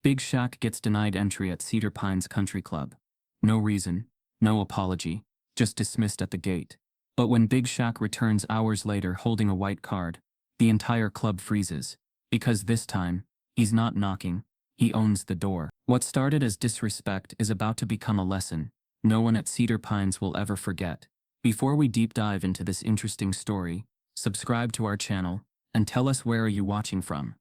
Big Shaq gets denied entry at Cedar Pines Country Club. No reason, no apology, just dismissed at the gate. But when Big Shaq returns hours later holding a white card, the entire club freezes. Because this time, he's not knocking, he owns the door. What started as disrespect is about to become a lesson no one at Cedar Pines will ever forget. Before we deep dive into this interesting story, subscribe to our channel, and tell us where are you watching from.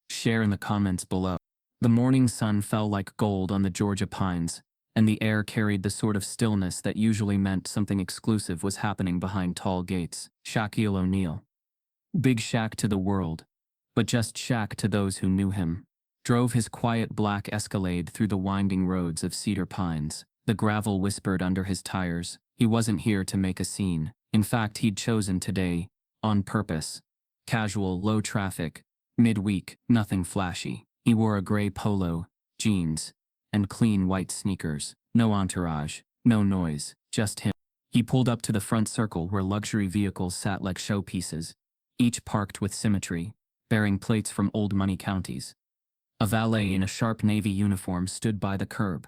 Share in the comments below. The morning sun fell like gold on the Georgia pines, and the air carried the sort of stillness that usually meant something exclusive was happening behind tall gates. Shaquille O'Neal. Big Shaq to the world, but just Shaq to those who knew him, drove his quiet black Escalade through the winding roads of Cedar Pines. The gravel whispered under his tires. He wasn't here to make a scene. In fact, he'd chosen today, on purpose. Casual, low traffic, midweek, nothing flashy. He wore a gray polo, jeans, and clean white sneakers. No entourage, no noise, just him. He pulled up to the front circle where luxury vehicles sat like showpieces, each parked with symmetry, bearing plates from old money counties. A valet in a sharp navy uniform stood by the curb.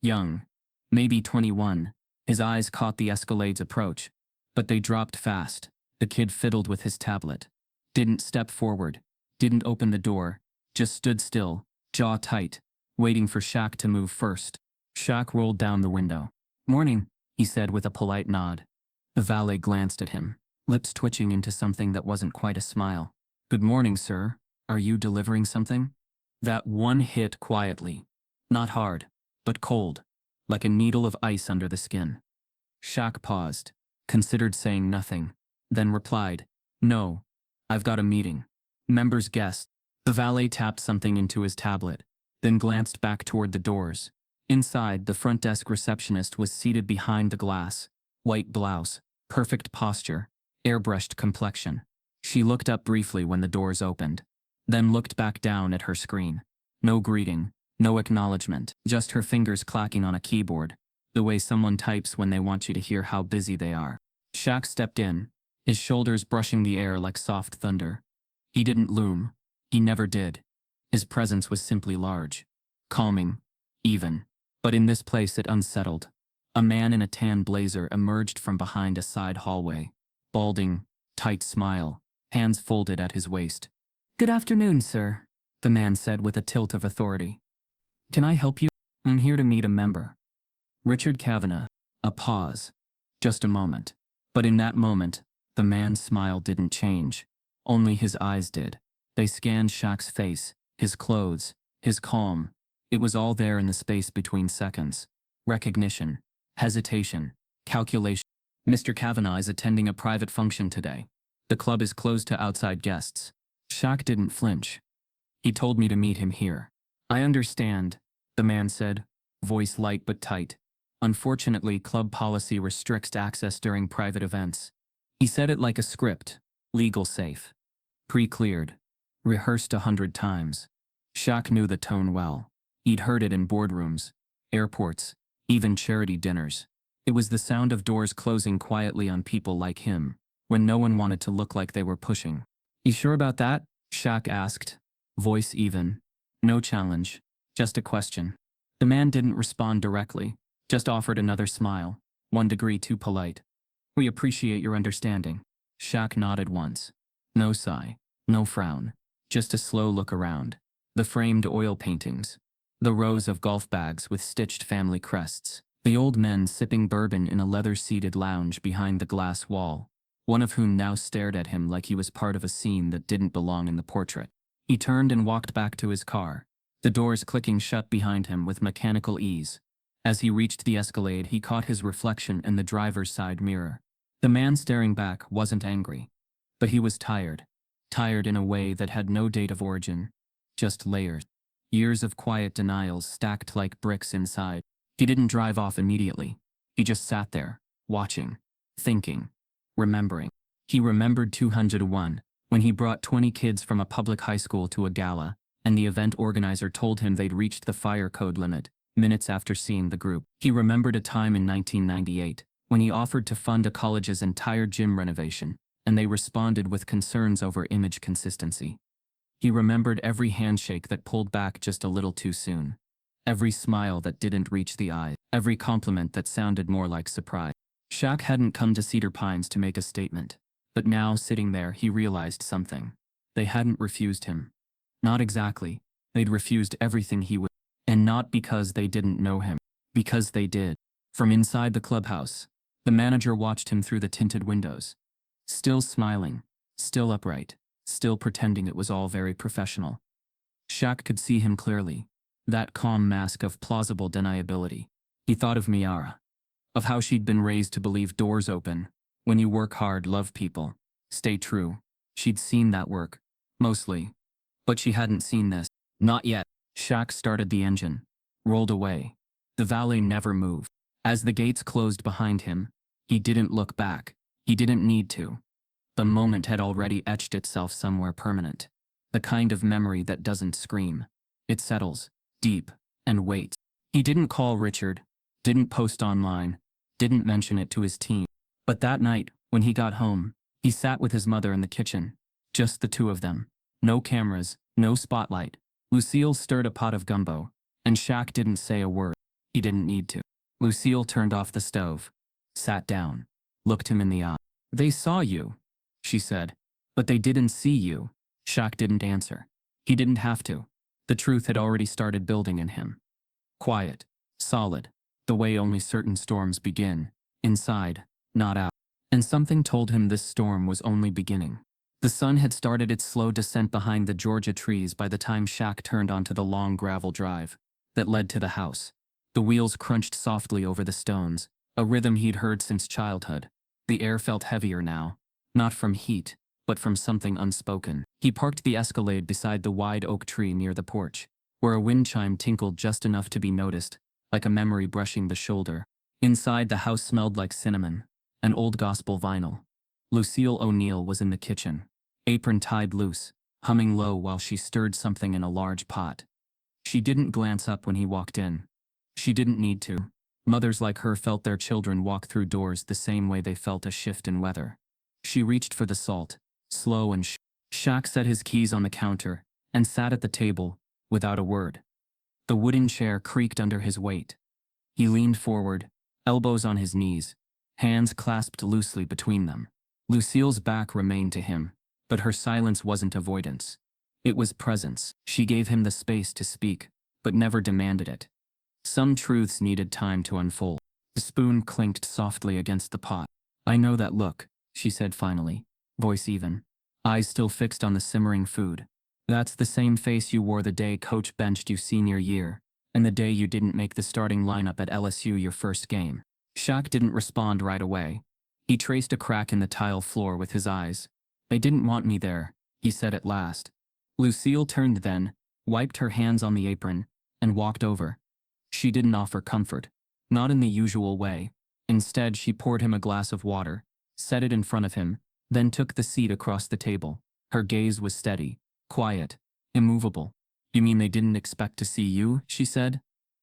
Young, maybe 21, his eyes caught the Escalade's approach, but they dropped fast. The kid fiddled with his tablet. Didn't step forward, didn't open the door, just stood still, jaw tight, waiting for Shaq to move first. Shaq rolled down the window. "Morning," he said with a polite nod. The valet glanced at him, lips twitching into something that wasn't quite a smile. "Good morning, sir. Are you delivering something?" That one hit quietly. Not hard, but cold, like a needle of ice under the skin. Shaq paused, considered saying nothing, then replied, "No, I've got a meeting. Members guest." The valet tapped something into his tablet, then glanced back toward the doors. Inside, the front desk receptionist was seated behind the glass. White blouse, perfect posture, airbrushed complexion. She looked up briefly when the doors opened, then looked back down at her screen. No greeting, no acknowledgement, just her fingers clacking on a keyboard, the way someone types when they want you to hear how busy they are. Shaq stepped in, his shoulders brushing the air like soft thunder. He didn't loom. He never did. His presence was simply large, calming, even. But in this place it unsettled. A man in a tan blazer emerged from behind a side hallway. Balding, tight smile, hands folded at his waist. "Good afternoon, sir," the man said with a tilt of authority. "Can I help you? I'm here to meet a member." Richard Kavanagh. A pause. Just a moment. But in that moment, the man's smile didn't change. Only his eyes did. They scanned Shaq's face, his clothes, his calm. It was all there in the space between seconds. Recognition, hesitation, calculation. "Mr. Kavanagh is attending a private function today. The club is closed to outside guests." Shaq didn't flinch. "He told me to meet him here." "I understand," the man said, voice light but tight. "Unfortunately, club policy restricts access during private events." He said it like a script, legal safe. Pre-cleared. Rehearsed 100 times. Shaq knew the tone well. He'd heard it in boardrooms, airports, even charity dinners. It was the sound of doors closing quietly on people like him, when no one wanted to look like they were pushing. "You sure about that?" Shaq asked, voice even. No challenge, just a question. The man didn't respond directly, just offered another smile, 1 degree too polite. "We appreciate your understanding." Shaq nodded once. No sigh, no frown, just a slow look around. The framed oil paintings, the rows of golf bags with stitched family crests, the old men sipping bourbon in a leather-seated lounge behind the glass wall, one of whom now stared at him like he was part of a scene that didn't belong in the portrait. He turned and walked back to his car, the doors clicking shut behind him with mechanical ease. As he reached the Escalade, he caught his reflection in the driver's side mirror. The man staring back wasn't angry, but he was tired. Tired in a way that had no date of origin, just layers. Years of quiet denials stacked like bricks inside. He didn't drive off immediately. He just sat there, watching, thinking, remembering. He remembered 201, when he brought 20 kids from a public high school to a gala, and the event organizer told him they'd reached the fire code limit, minutes after seeing the group. He remembered a time in 1998, when he offered to fund a college's entire gym renovation, and they responded with concerns over image consistency. He remembered every handshake that pulled back just a little too soon. Every smile that didn't reach the eye. Every compliment that sounded more like surprise. Shaq hadn't come to Cedar Pines to make a statement. But now, sitting there, he realized something. They hadn't refused him. Not exactly. They'd refused everything he would. And not because they didn't know him. Because they did. From inside the clubhouse, the manager watched him through the tinted windows. Still smiling. Still upright. Still pretending it was all very professional. Shaq could see him clearly. That calm mask of plausible deniability. He thought of Miara. Of how she'd been raised to believe doors open. When you work hard, love people. Stay true. She'd seen that work. Mostly. But she hadn't seen this. Not yet. Shaq started the engine. Rolled away. The valet never moved. As the gates closed behind him, he didn't look back. He didn't need to. The moment had already etched itself somewhere permanent. The kind of memory that doesn't scream. It settles, deep, and waits. He didn't call Richard, didn't post online, didn't mention it to his team. But that night, when he got home, he sat with his mother in the kitchen. Just the two of them. No cameras, no spotlight. Lucille stirred a pot of gumbo, and Shaq didn't say a word. He didn't need to. Lucille turned off the stove, sat down, looked him in the eye. "They saw you," she said. "But they didn't see you." Shaq didn't answer. He didn't have to. The truth had already started building in him. Quiet, solid, the way only certain storms begin, inside, not out. And something told him this storm was only beginning. The sun had started its slow descent behind the Georgia trees by the time Shaq turned onto the long gravel drive that led to the house. The wheels crunched softly over the stones, a rhythm he'd heard since childhood. The air felt heavier now, not from heat, but from something unspoken. He parked the Escalade beside the wide oak tree near the porch, where a wind chime tinkled just enough to be noticed, like a memory brushing the shoulder. Inside, the house smelled like cinnamon, and old gospel vinyl. Lucille O'Neill was in the kitchen, apron tied loose, humming low while she stirred something in a large pot. She didn't glance up when he walked in. She didn't need to. Mothers like her felt their children walk through doors the same way they felt a shift in weather. She reached for the salt, slow and Shaq set his keys on the counter and sat at the table, without a word. The wooden chair creaked under his weight. He leaned forward, elbows on his knees, hands clasped loosely between them. Lucille's back remained to him, but her silence wasn't avoidance. It was presence. She gave him the space to speak, but never demanded it. Some truths needed time to unfold. The spoon clinked softly against the pot. "I know that look," she said finally, voice even, eyes still fixed on the simmering food. "That's the same face you wore the day coach benched you senior year, and the day you didn't make the starting lineup at LSU your first game." Shaq didn't respond right away. He traced a crack in the tile floor with his eyes. "They didn't want me there," he said at last. Lucille turned then, wiped her hands on the apron, and walked over. She didn't offer comfort. Not in the usual way. Instead, she poured him a glass of water, set it in front of him, then took the seat across the table. Her gaze was steady, quiet, immovable. "You mean they didn't expect to see you?" she said.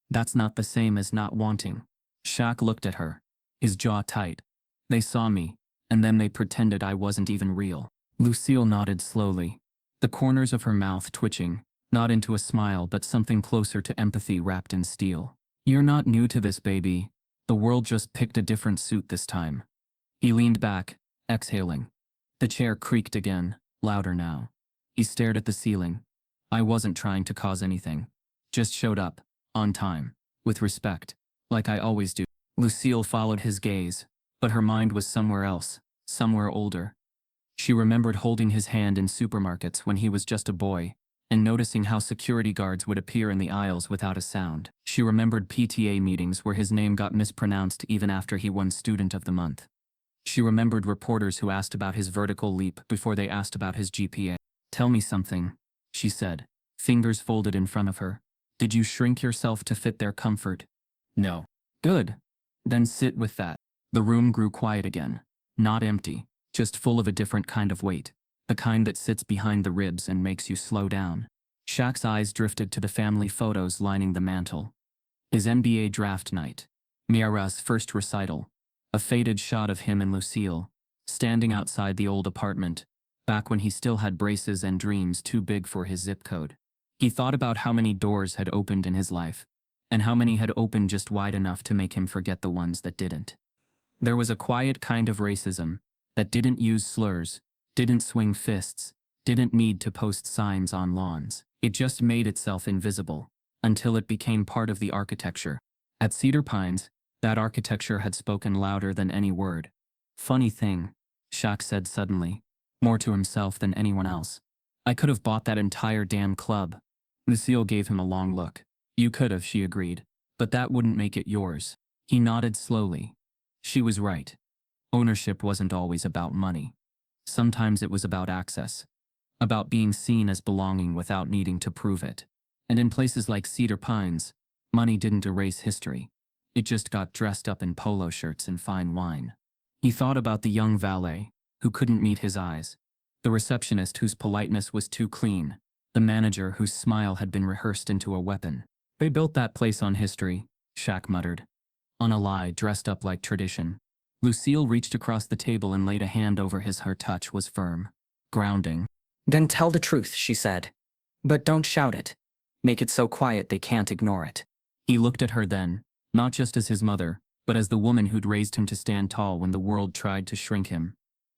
"That's not the same as not wanting." Shaq looked at her, his jaw tight. "They saw me, and then they pretended I wasn't even real." Lucille nodded slowly, the corners of her mouth twitching, not into a smile but something closer to empathy wrapped in steel. "You're not new to this, baby. The world just picked a different suit this time." He leaned back, exhaling. The chair creaked again, louder now. He stared at the ceiling. "I wasn't trying to cause anything. Just showed up, on time, with respect, like I always do." Lucille followed his gaze, but her mind was somewhere else, somewhere older. She remembered holding his hand in supermarkets when he was just a boy, and noticing how security guards would appear in the aisles without a sound. She remembered PTA meetings where his name got mispronounced even after he won Student of the Month. She remembered reporters who asked about his vertical leap before they asked about his GPA. "Tell me something," she said, fingers folded in front of her. "Did you shrink yourself to fit their comfort?" "No." "Good. Then sit with that." The room grew quiet again. Not empty, just full of a different kind of weight. The kind that sits behind the ribs and makes you slow down. Shaq's eyes drifted to the family photos lining the mantel. His NBA draft night. Miara's first recital. A faded shot of him and Lucille, standing outside the old apartment, back when he still had braces and dreams too big for his zip code. He thought about how many doors had opened in his life, and how many had opened just wide enough to make him forget the ones that didn't. There was a quiet kind of racism that didn't use slurs, didn't swing fists, didn't need to post signs on lawns. It just made itself invisible, until it became part of the architecture. At Cedar Pines, that architecture had spoken louder than any word. Funny thing, Shaq said suddenly, more to himself than anyone else. I could have bought that entire damn club. Lucille gave him a long look. You could have, she agreed, but that wouldn't make it yours. He nodded slowly. She was right. Ownership wasn't always about money. Sometimes it was about access. About being seen as belonging without needing to prove it. And in places like Cedar Pines, money didn't erase history. It just got dressed up in polo shirts and fine wine. He thought about the young valet, who couldn't meet his eyes, the receptionist whose politeness was too clean, the manager whose smile had been rehearsed into a weapon. They built that place on history, Shaq muttered. On a lie dressed up like tradition. Lucille reached across the table and laid a hand over his. Her touch was firm, grounding. Then tell the truth, she said. But don't shout it. Make it so quiet they can't ignore it. He looked at her then, not just as his mother, but as the woman who'd raised him to stand tall when the world tried to shrink him.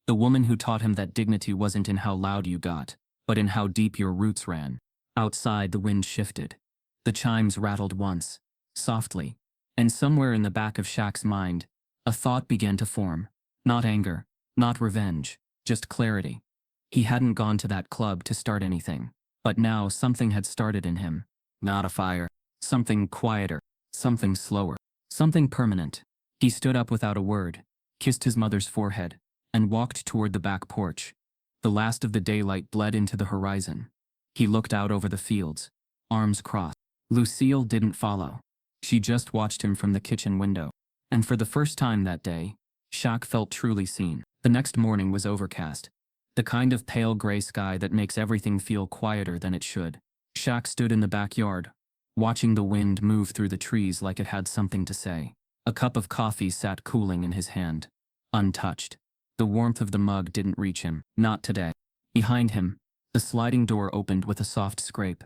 The woman who taught him that dignity wasn't in how loud you got, but in how deep your roots ran. Outside, the wind shifted. The chimes rattled once, softly, and somewhere in the back of Shaq's mind, a thought began to form. Not anger, not revenge, just clarity. He hadn't gone to that club to start anything, but now something had started in him. Not a fire, something quieter, something slower, something permanent. He stood up without a word, kissed his mother's forehead, and walked toward the back porch. The last of the daylight bled into the horizon. He looked out over the fields, arms crossed. Lucille didn't follow. She just watched him from the kitchen window. And for the first time that day, Shaq felt truly seen. The next morning was overcast. The kind of pale gray sky that makes everything feel quieter than it should. Shaq stood in the backyard, watching the wind move through the trees like it had something to say. A cup of coffee sat cooling in his hand, untouched. The warmth of the mug didn't reach him, not today. Behind him, the sliding door opened with a soft scrape.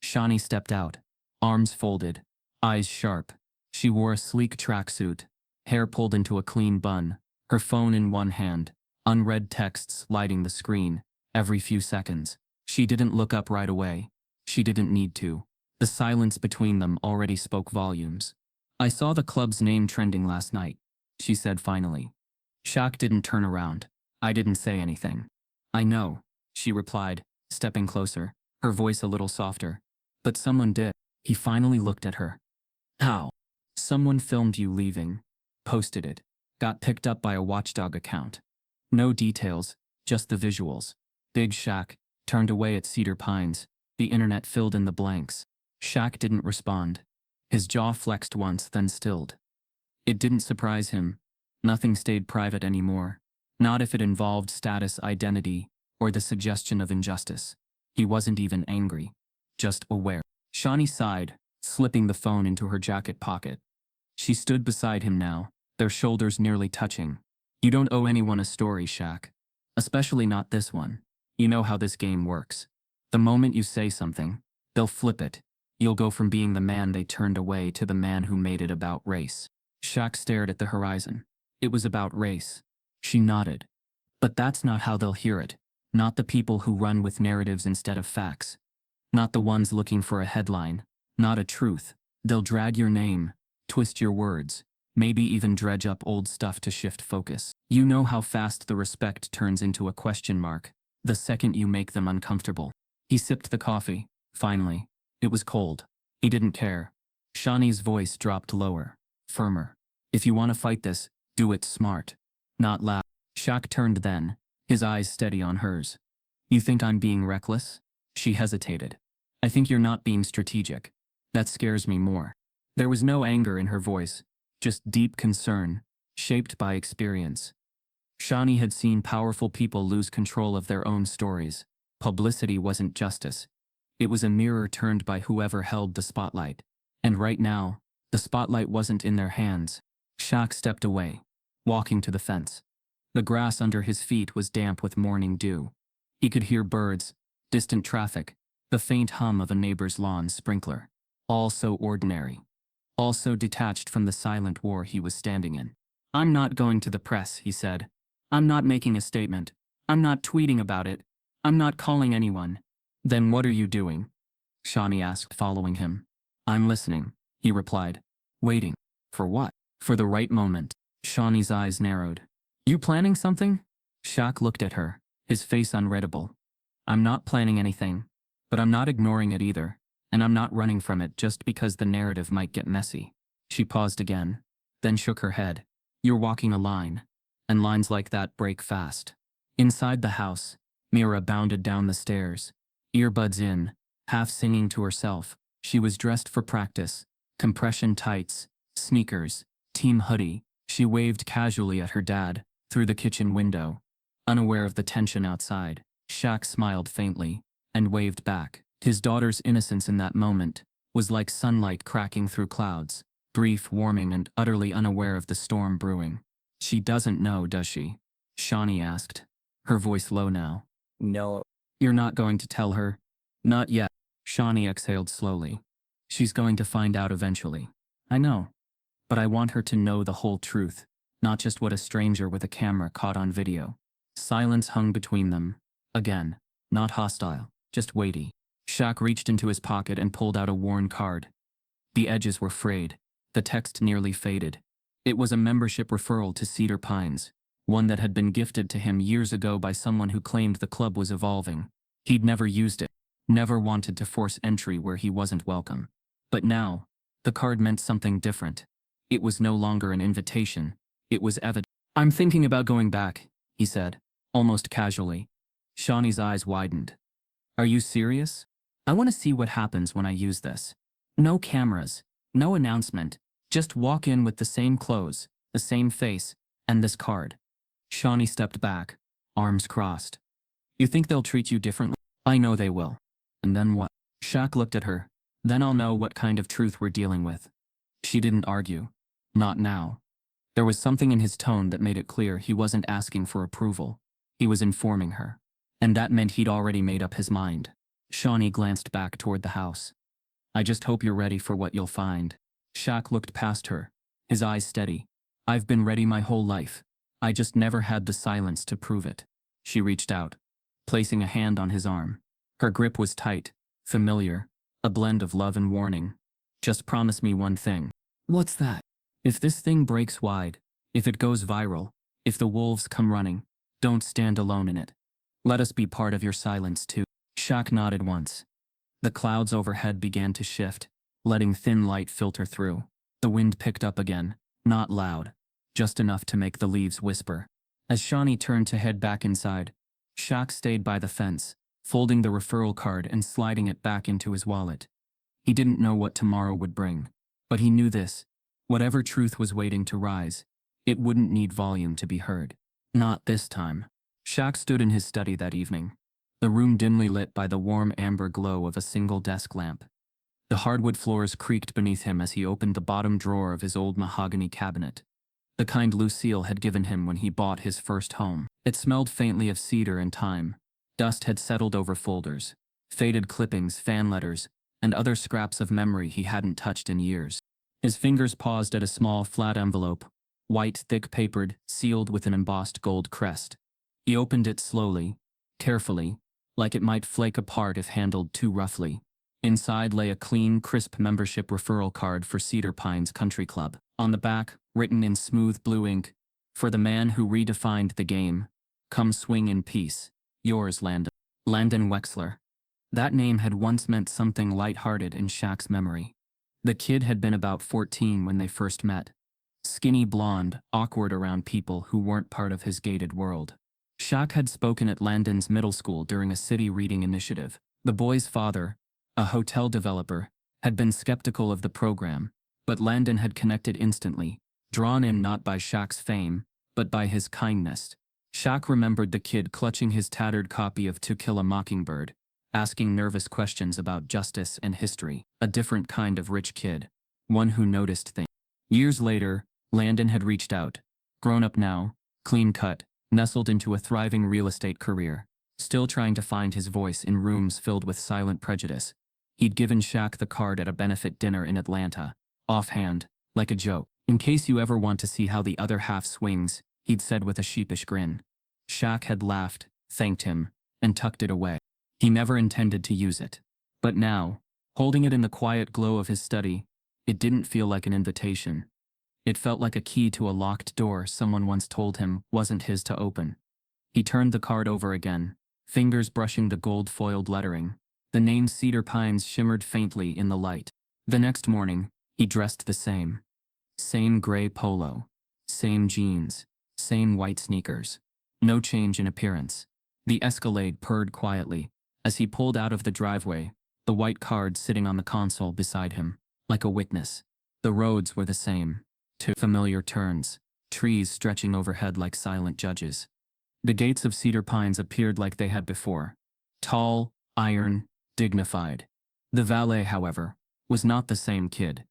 Shani stepped out, arms folded, eyes sharp. She wore a sleek tracksuit, hair pulled into a clean bun, her phone in one hand, unread texts lighting the screen every few seconds. She didn't look up right away. She didn't need to. The silence between them already spoke volumes. I saw the club's name trending last night, she said finally. Shaq didn't turn around. I didn't say anything. I know, she replied, stepping closer, her voice a little softer. But someone did. He finally looked at her. How? Someone filmed you leaving, posted it, got picked up by a watchdog account. No details, just the visuals. Big Shaq turned away at Cedar Pines. The internet filled in the blanks. Shaq didn't respond. His jaw flexed once, then stilled. It didn't surprise him. Nothing stayed private anymore. Not if it involved status, identity, or the suggestion of injustice. He wasn't even angry. Just aware. Shani sighed, slipping the phone into her jacket pocket. She stood beside him now, their shoulders nearly touching. You don't owe anyone a story, Shaq. Especially not this one. You know how this game works. The moment you say something, they'll flip it. You'll go from being the man they turned away to the man who made it about race. Shaq stared at the horizon. It was about race. She nodded. But that's not how they'll hear it. Not the people who run with narratives instead of facts. Not the ones looking for a headline. Not a truth. They'll drag your name, twist your words, maybe even dredge up old stuff to shift focus. You know how fast the respect turns into a question mark, the second you make them uncomfortable. He sipped the coffee, finally. It was cold. He didn't care. Shani's voice dropped lower, firmer. If you want to fight this, do it smart. Not loud. Shaq turned then, his eyes steady on hers. You think I'm being reckless? She hesitated. I think you're not being strategic. That scares me more. There was no anger in her voice, just deep concern, shaped by experience. Shani had seen powerful people lose control of their own stories. Publicity wasn't justice. It was a mirror turned by whoever held the spotlight. And right now, the spotlight wasn't in their hands. Shaq stepped away, walking to the fence. The grass under his feet was damp with morning dew. He could hear birds, distant traffic, the faint hum of a neighbor's lawn sprinkler. All so ordinary. All so detached from the silent war he was standing in. "I'm not going to the press," he said. "I'm not making a statement. I'm not tweeting about it. I'm not calling anyone." "Then what are you doing?" Shawnee asked, following him. "I'm listening," he replied. "Waiting. For what?" "For the right moment." Shawnee's eyes narrowed. "You planning something?" Shaq looked at her, his face unreadable. "I'm not planning anything, but I'm not ignoring it either, and I'm not running from it just because the narrative might get messy." She paused again, then shook her head. "You're walking a line, and lines like that break fast." Inside the house, Mira bounded down the stairs, earbuds in, half singing to herself. She was dressed for practice, compression tights, sneakers, team hoodie. She waved casually at her dad, through the kitchen window. Unaware of the tension outside, Shaq smiled faintly, and waved back. His daughter's innocence in that moment was like sunlight cracking through clouds, brief, warming, and utterly unaware of the storm brewing. "She doesn't know, does she?" Shawnee asked, her voice low now. No. "You're not going to tell her?" "Not yet." Shawnee exhaled slowly. "She's going to find out eventually. I know. But I want her to know the whole truth, not just what a stranger with a camera caught on video." Silence hung between them. Again, not hostile, just weighty. Shaq reached into his pocket and pulled out a worn card. The edges were frayed, the text nearly faded. It was a membership referral to Cedar Pines, one that had been gifted to him years ago by someone who claimed the club was evolving. He'd never used it, never wanted to force entry where he wasn't welcome. But now, the card meant something different. It was no longer an invitation, it was evidence. "I'm thinking about going back," he said, almost casually. Shawnee's eyes widened. "Are you serious? I want to see what happens when I use this. No cameras, no announcement, just walk in with the same clothes, the same face, and this card." Shawnee stepped back, arms crossed. "You think they'll treat you differently?" "I know they will." "And then what?" Shaq looked at her. "Then I'll know what kind of truth we're dealing with." She didn't argue. Not now. There was something in his tone that made it clear he wasn't asking for approval. He was informing her. And that meant he'd already made up his mind. Shawnee glanced back toward the house. "I just hope you're ready for what you'll find." Shaq looked past her, his eyes steady. "I've been ready my whole life. I just never had the silence to prove it." She reached out, placing a hand on his arm. Her grip was tight, familiar, a blend of love and warning. "Just promise me one thing." "What's that?" "If this thing breaks wide, if it goes viral, if the wolves come running, don't stand alone in it. Let us be part of your silence too." Shaq nodded once. The clouds overhead began to shift, letting thin light filter through. The wind picked up again, not loud, just enough to make the leaves whisper. As Shawnee turned to head back inside, Shaq stayed by the fence, folding the referral card and sliding it back into his wallet. He didn't know what tomorrow would bring, but he knew this. Whatever truth was waiting to rise, it wouldn't need volume to be heard. Not this time. Shaq stood in his study that evening, the room dimly lit by the warm amber glow of a single desk lamp. The hardwood floors creaked beneath him as he opened the bottom drawer of his old mahogany cabinet, the kind Lucille had given him when he bought his first home. It smelled faintly of cedar and thyme. Dust had settled over folders, faded clippings, fan letters, and other scraps of memory he hadn't touched in years. His fingers paused at a small, flat envelope, white, thick-papered, sealed with an embossed gold crest. He opened it slowly, carefully, like it might flake apart if handled too roughly. Inside lay a clean, crisp membership referral card for Cedar Pines Country Club. On the back, written in smooth blue ink, "For the man who redefined the game, come swing in peace. Yours, Landon." Landon Wexler. That name had once meant something light-hearted in Shaq's memory. The kid had been about 14 when they first met. Skinny blonde, awkward around people who weren't part of his gated world. Shaq had spoken at Landon's middle school during a city reading initiative. The boy's father, a hotel developer, had been skeptical of the program, but Landon had connected instantly, drawn in not by Shaq's fame, but by his kindness. Shaq remembered the kid clutching his tattered copy of To Kill a Mockingbird, asking nervous questions about justice and history. A different kind of rich kid, one who noticed things. Years later, Landon had reached out, grown up now, clean-cut, nestled into a thriving real estate career. still trying to find his voice in rooms filled with silent prejudice. He'd given Shaq the card at a benefit dinner in Atlanta, offhand, like a joke. In case you ever want to see how the other half swings, he'd said with a sheepish grin. Shaq had laughed, thanked him, and tucked it away. He never intended to use it. But now, holding it in the quiet glow of his study, it didn't feel like an invitation. It felt like a key to a locked door someone once told him wasn't his to open. He turned the card over again, fingers brushing the gold-foiled lettering. The name Cedar Pines shimmered faintly in the light. The next morning, he dressed the same. Same gray polo. Same jeans. Same white sneakers. No change in appearance. The Escalade purred quietly. As he pulled out of the driveway, the white card sitting on the console beside him, like a witness. The roads were the same. Two familiar turns, trees stretching overhead like silent judges. The gates of Cedar Pines appeared like they had before. Tall, iron, dignified. The valet, however, was not the same kid.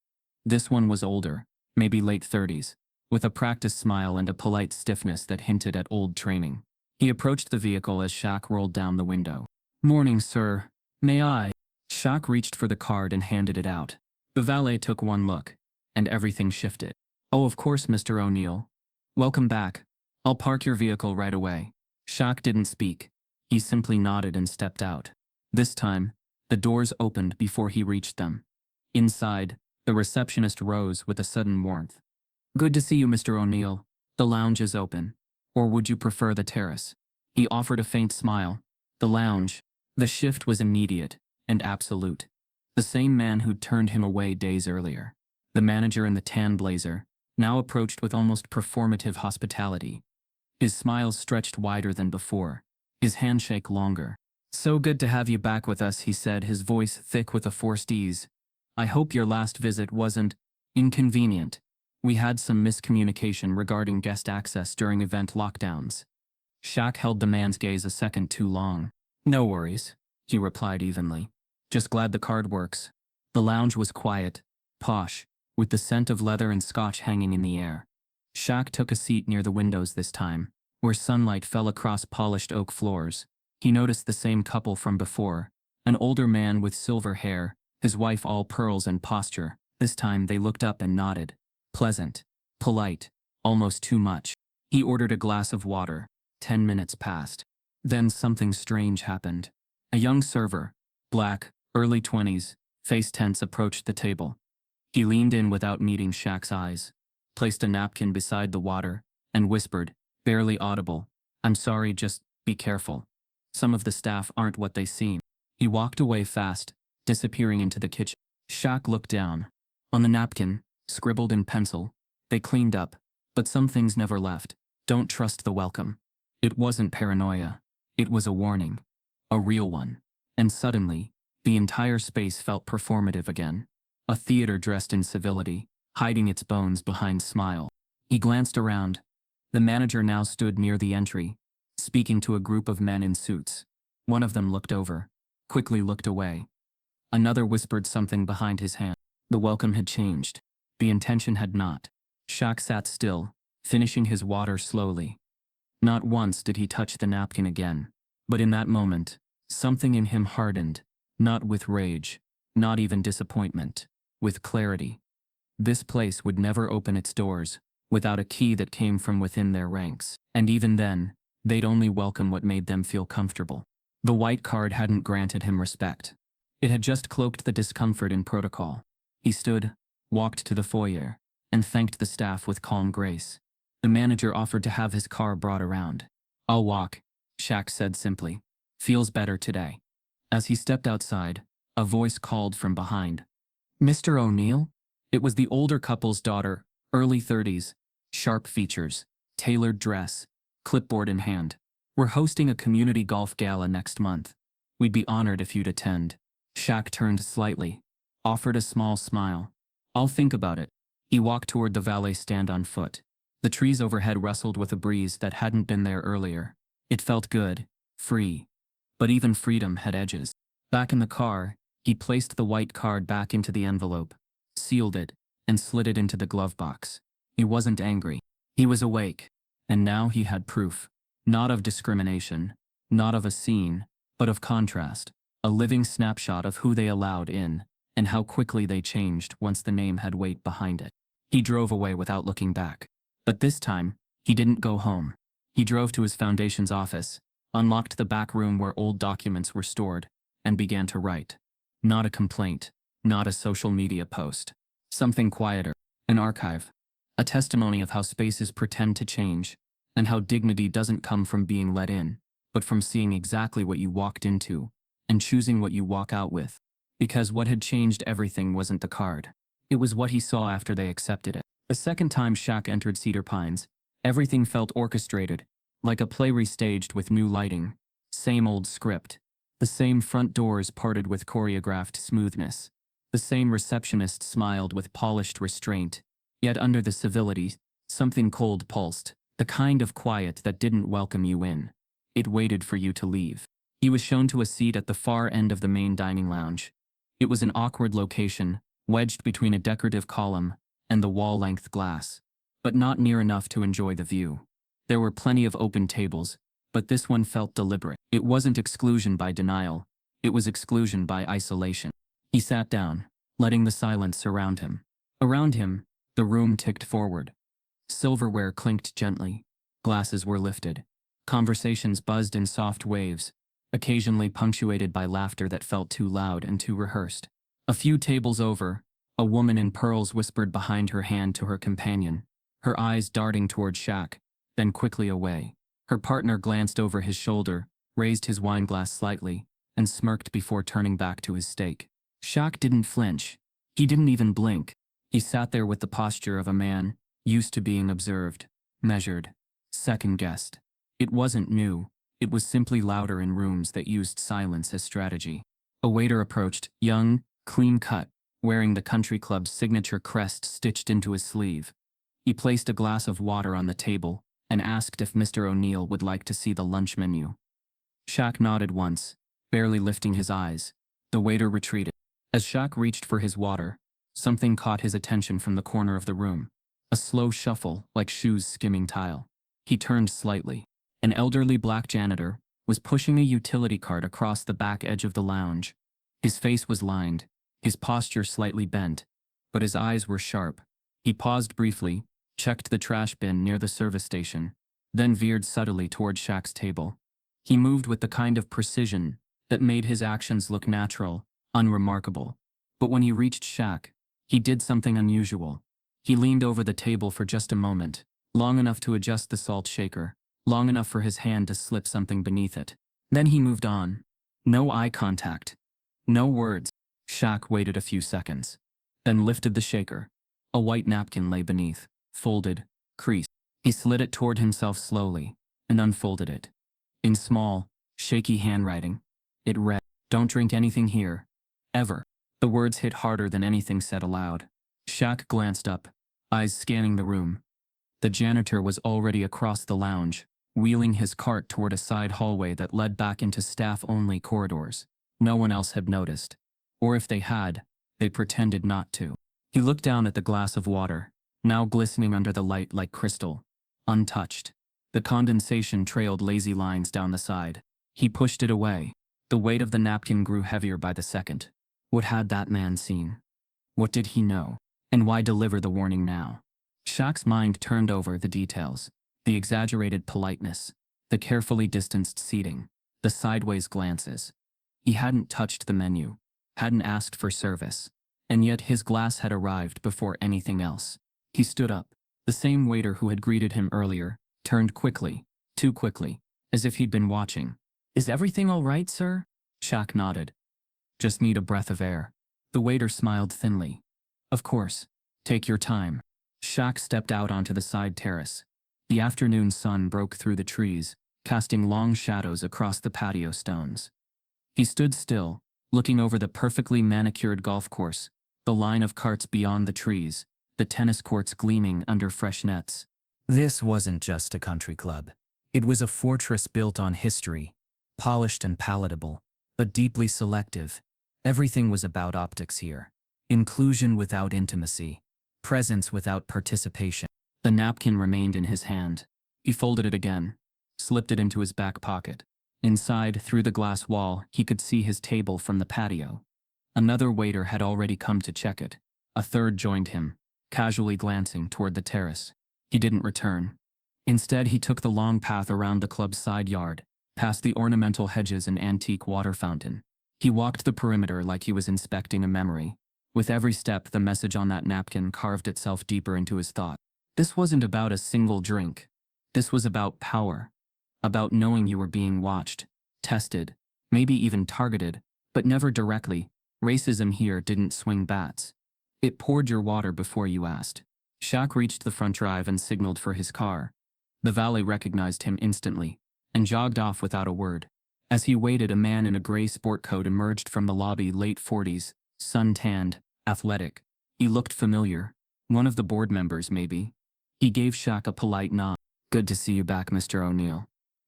This one was older, maybe late 30s, with a practiced smile and a polite stiffness that hinted at old training. He approached the vehicle as Shaq rolled down the window. "Morning, sir. May I?" Shaq reached for the card and handed it out. The valet took one look, and everything shifted. "Oh, of course, Mr. O'Neill. Welcome back. I'll park your vehicle right away." Shaq didn't speak. He simply nodded and stepped out. This time, the doors opened before he reached them. Inside, the receptionist rose with a sudden warmth. "Good to see you, Mr. O'Neill. The lounge is open. Or would you prefer the terrace?" He offered a faint smile. The lounge. The shift was immediate and absolute. The same man who'd turned him away days earlier. The manager in the tan blazer, now approached with almost performative hospitality. His smile stretched wider than before, his handshake longer. "So good to have you back with us," he said, his voice thick with a forced ease. "I hope your last visit wasn't inconvenient. We had some miscommunication regarding guest access during event lockdowns." Shaq held the man's gaze a second too long. "No worries," he replied evenly. "Just glad the card works." The lounge was quiet, posh, with the scent of leather and scotch hanging in the air. Shaq took a seat near the windows this time, where sunlight fell across polished oak floors. He noticed the same couple from before, an older man with silver hair, his wife all pearls and posture. This time they looked up and nodded. Pleasant, polite, almost too much. He ordered a glass of water. 10 minutes passed. Then something strange happened. A young server, black, early 20s, face tense, approached the table. He leaned in without meeting Shaq's eyes, placed a napkin beside the water, and whispered, barely audible, "I'm sorry, just be careful. Some of the staff aren't what they seem." He walked away fast, disappearing into the kitchen. Shaq looked down. On the napkin, scribbled in pencil, they cleaned up, but some things never left. "Don't trust the welcome." It wasn't paranoia. It was a warning. A real one. And suddenly, the entire space felt performative again. A theater dressed in civility, hiding its bones behind smile. He glanced around. The manager now stood near the entry, speaking to a group of men in suits. One of them looked over, quickly looked away. Another whispered something behind his hand. The welcome had changed. The intention had not. Shaq sat still, finishing his water slowly. Not once did he touch the napkin again. But in that moment, something in him hardened, not with rage, not even disappointment, with clarity. This place would never open its doors without a key that came from within their ranks. And even then, they'd only welcome what made them feel comfortable. The white card hadn't granted him respect. It had just cloaked the discomfort in protocol. He stood, walked to the foyer, and thanked the staff with calm grace. The manager offered to have his car brought around. "I'll walk," Shaq said simply. "Feels better today." As he stepped outside, a voice called from behind. "Mr. O'Neill?" It was the older couple's daughter, early 30s, sharp features, tailored dress, clipboard in hand. "We're hosting a community golf gala next month. We'd be honored if you'd attend." Shaq turned slightly, offered a small smile. "I'll think about it." He walked toward the valet stand on foot. The trees overhead rustled with a breeze that hadn't been there earlier. It felt good, free. But even freedom had edges. Back in the car, he placed the white card back into the envelope, sealed it, and slid it into the glove box. He wasn't angry. He was awake. And now he had proof. Not of discrimination, Not of a scene, but of contrast. A living snapshot of who they allowed in, and how quickly they changed once the name had weight behind it. He drove away without looking back. But this time, he didn't go home. He drove to his foundation's office, unlocked the back room where old documents were stored, and began to write. Not a complaint, not a social media post. Something quieter, an archive. A testimony of how spaces pretend to change, and how dignity doesn't come from being let in, but from seeing exactly what you walked into, and choosing what you walk out with. Because what had changed everything wasn't the card. It was what he saw after they accepted it. The second time Shaq entered Cedar Pines, everything felt orchestrated, like a play restaged with new lighting. Same old script. The same front doors parted with choreographed smoothness. The same receptionist smiled with polished restraint. Yet under the civility, something cold pulsed, the kind of quiet that didn't welcome you in. It waited for you to leave. He was shown to a seat at the far end of the main dining lounge. It was an awkward location, wedged between a decorative column and the wall-length glass, but not near enough to enjoy the view. There were plenty of open tables, but this one felt deliberate. It wasn't exclusion by denial, it was exclusion by isolation. He sat down, letting the silence surround him. Around him, the room ticked forward. Silverware clinked gently. Glasses were lifted. Conversations buzzed in soft waves, occasionally punctuated by laughter that felt too loud and too rehearsed. A few tables over, a woman in pearls whispered behind her hand to her companion, her eyes darting toward Shaq, then quickly away. Her partner glanced over his shoulder, raised his wineglass slightly, and smirked before turning back to his steak. Shaq didn't flinch. He didn't even blink. He sat there with the posture of a man, used to being observed, measured, second-guessed. It wasn't new. It was simply louder in rooms that used silence as strategy. A waiter approached, young, clean-cut, wearing the country club's signature crest stitched into his sleeve. He placed a glass of water on the table and asked if Mr. O'Neill would like to see the lunch menu. Shaq nodded once, barely lifting his eyes. The waiter retreated. As Shaq reached for his water, something caught his attention from the corner of the room. A slow shuffle, like shoes skimming tile. He turned slightly. An elderly black janitor was pushing a utility cart across the back edge of the lounge. His face was lined, his posture slightly bent, but his eyes were sharp. He paused briefly, checked the trash bin near the service station, then veered subtly toward Shaq's table. He moved with the kind of precision that made his actions look natural, unremarkable. But when he reached Shaq, he did something unusual. He leaned over the table for just a moment, long enough to adjust the salt shaker, long enough for his hand to slip something beneath it. Then he moved on. No eye contact. No words. Shaq waited a few seconds, then lifted the shaker. A white napkin lay beneath, folded, creased. He slid it toward himself slowly, and unfolded it. In small, shaky handwriting, it read, "Don't drink anything here. Ever." The words hit harder than anything said aloud. Shaq glanced up, eyes scanning the room. The janitor was already across the lounge, wheeling his cart toward a side hallway that led back into staff-only corridors. No one else had noticed. Or if they had, they pretended not to. He looked down at the glass of water, now glistening under the light like crystal, untouched. The condensation trailed lazy lines down the side. He pushed it away. The weight of the napkin grew heavier by the second. What had that man seen? What did he know? And why deliver the warning now? Shaq's mind turned over the details. The exaggerated politeness, the carefully distanced seating, the sideways glances. He hadn't touched the menu, hadn't asked for service, and yet his glass had arrived before anything else. He stood up. The same waiter who had greeted him earlier turned quickly, too quickly, as if he'd been watching. "Is everything all right, sir?" Shaq nodded. "Just need a breath of air." The waiter smiled thinly. "Of course. Take your time." Shaq stepped out onto the side terrace. The afternoon sun broke through the trees, casting long shadows across the patio stones. He stood still, looking over the perfectly manicured golf course, the line of carts beyond the trees, the tennis courts gleaming under fresh nets. This wasn't just a country club. It was a fortress built on history, polished and palatable, but deeply selective. Everything was about optics here. Inclusion without intimacy, presence without participation. The napkin remained in his hand. He folded it again, slipped it into his back pocket. Inside, through the glass wall, he could see his table from the patio. Another waiter had already come to check it. A third joined him, casually glancing toward the terrace. He didn't return. Instead, he took the long path around the club's side yard, past the ornamental hedges and antique water fountain. He walked the perimeter like he was inspecting a memory. With every step, the message on that napkin carved itself deeper into his thought. This wasn't about a single drink. This was about power. About knowing you were being watched, tested, maybe even targeted, but never directly. Racism here didn't swing bats. It poured your water before you asked. Shaq reached the front drive and signaled for his car. The valet recognized him instantly and jogged off without a word. As he waited, a man in a gray sport coat emerged from the lobby, late 40s, sun-tanned, athletic. He looked familiar. One of the board members, maybe. He gave Shaq a polite nod. Good to see you back, Mr. O'Neill.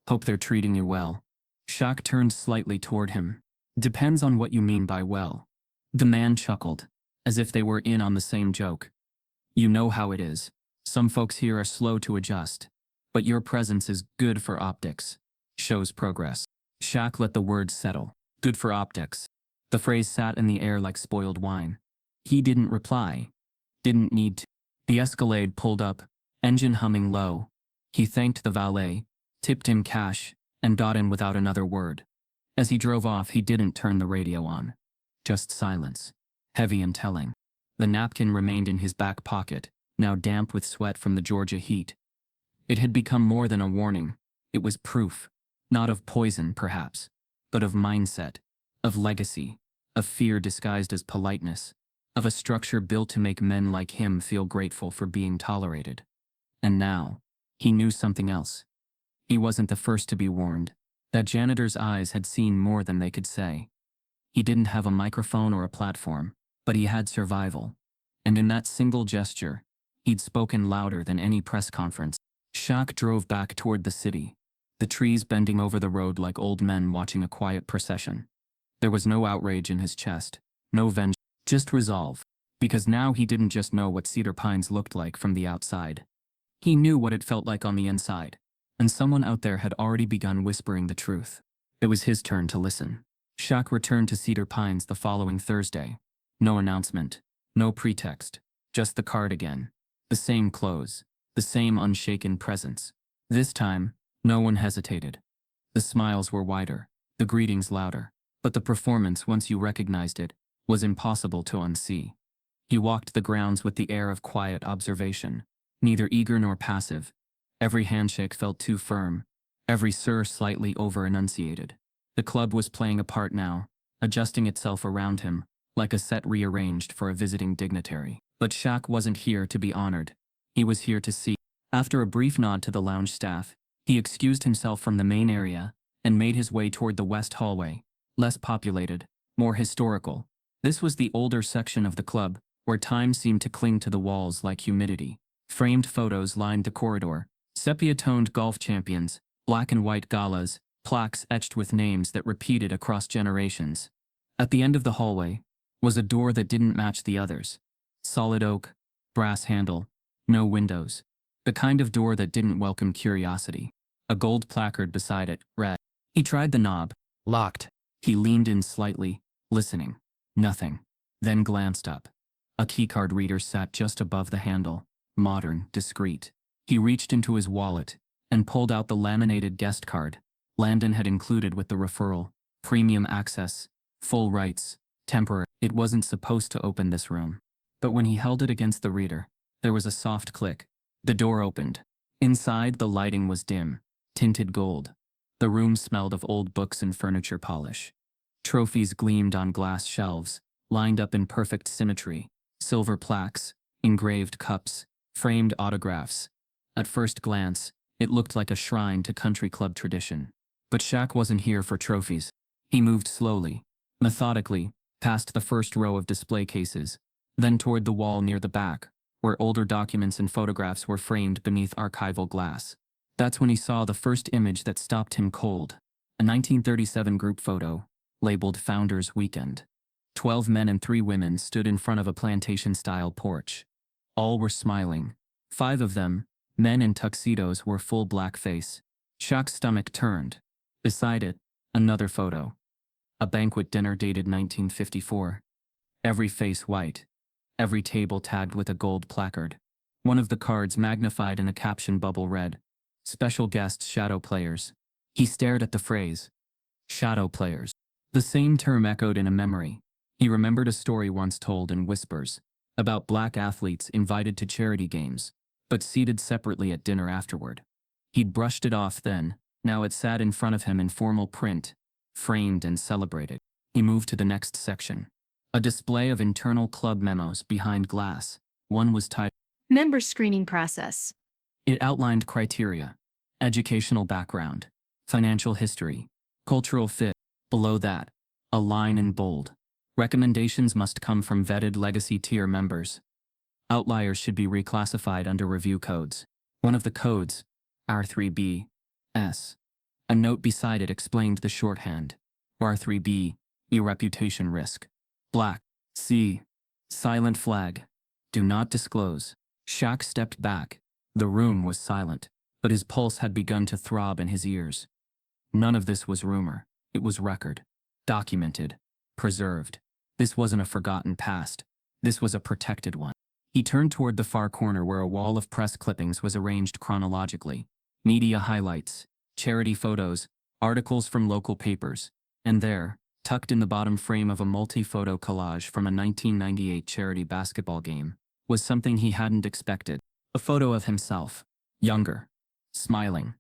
Hope they're treating you well. Shaq turned slightly toward him. Depends on what you mean by well. The man chuckled, as if they were in on the same joke. You know how it is. Some folks here are slow to adjust. But your presence is good for optics. Shows progress. Shaq let the words settle. Good for optics. The phrase sat in the air like spoiled wine. He didn't reply. Didn't need to. The Escalade pulled up, engine humming low. He thanked the valet, tipped him cash, and got in without another word. As he drove off, he didn't turn the radio on. Just silence. Heavy and telling. The napkin remained in his back pocket, now damp with sweat from the Georgia heat. It had become more than a warning. It was proof. Not of poison, perhaps, but of mindset, of legacy, of fear disguised as politeness, of a structure built to make men like him feel grateful for being tolerated. And now, he knew something else. He wasn't the first to be warned. That janitor's eyes had seen more than they could say. He didn't have a microphone or a platform, but he had survival. And in that single gesture, he'd spoken louder than any press conference. Shaq drove back toward the city, the trees bending over the road like old men watching a quiet procession. There was no outrage in his chest, no vengeance, just resolve. Because now he didn't just know what Cedar Pines looked like from the outside. He knew what it felt like on the inside. And someone out there had already begun whispering the truth. It was his turn to listen. Shaq returned to Cedar Pines the following Thursday. No announcement, no pretext, just the card again. The same clothes, the same unshaken presence. This time, no one hesitated. The smiles were wider, the greetings louder, but the performance, once you recognized it, was impossible to unsee. He walked the grounds with the air of quiet observation, neither eager nor passive. Every handshake felt too firm, every sir slightly over-enunciated. The club was playing a part now, adjusting itself around him, like a set rearranged for a visiting dignitary. But Shaq wasn't here to be honored. He was here to see. After a brief nod to the lounge staff, he excused himself from the main area and made his way toward the west hallway, less populated, more historical. This was the older section of the club, where time seemed to cling to the walls like humidity. Framed photos lined the corridor, sepia-toned golf champions, black and white galas, plaques etched with names that repeated across generations. At the end of the hallway was a door that didn't match the others. Solid oak, brass handle, no windows. The kind of door that didn't welcome curiosity. A gold placard beside it read. He tried the knob. Locked. He leaned in slightly, listening. Nothing. Then glanced up. A keycard reader sat just above the handle, modern, discreet. He reached into his wallet and pulled out the laminated guest card Landon had included with the referral. Premium access, full rights, temporary. It wasn't supposed to open this room. But when he held it against the reader, there was a soft click. The door opened. Inside, the lighting was dim, tinted gold. The room smelled of old books and furniture polish. Trophies gleamed on glass shelves, lined up in perfect symmetry. Silver plaques, engraved cups, framed autographs. At first glance, it looked like a shrine to country club tradition. But Shaq wasn't here for trophies. He moved slowly, methodically, past the first row of display cases, then toward the wall near the back, where older documents and photographs were framed beneath archival glass. That's when he saw the first image that stopped him cold. A 1937 group photo, labeled Founders Weekend. 12 men and 3 women stood in front of a plantation-style porch. All were smiling. 5 of them, men in tuxedos, were full blackface. Shaq's stomach turned. Beside it, another photo. A banquet dinner dated 1954. Every face white. Every table tagged with a gold placard. One of the cards magnified in a caption bubble read, "Special guests shadow players." He stared at the phrase, shadow players. The same term echoed in a memory. He remembered a story once told in whispers about black athletes invited to charity games, but seated separately at dinner afterward. He'd brushed it off then, now it sat in front of him in formal print, framed and celebrated. He moved to the next section. A display of internal club memos behind glass. One was titled, Member screening process. it outlined criteria, educational background, financial history, cultural fit. Below that, a line in bold. Recommendations must come from vetted legacy tier members. Outliers should be reclassified under review codes. One of the codes, R3B-S. A note beside it explained the shorthand. R3B, e reputation risk. Black, C. Silent flag. Do not disclose. Shaq stepped back. The room was silent, but his pulse had begun to throb in his ears. None of this was rumor. It was record. Documented. Preserved. This wasn't a forgotten past. This was a protected one. He turned toward the far corner where a wall of press clippings was arranged chronologically. Media highlights, charity photos, articles from local papers, and there, tucked in the bottom frame of a multi-photo collage from a 1998 charity basketball game, was something he hadn't expected. A photo of himself, younger, smiling,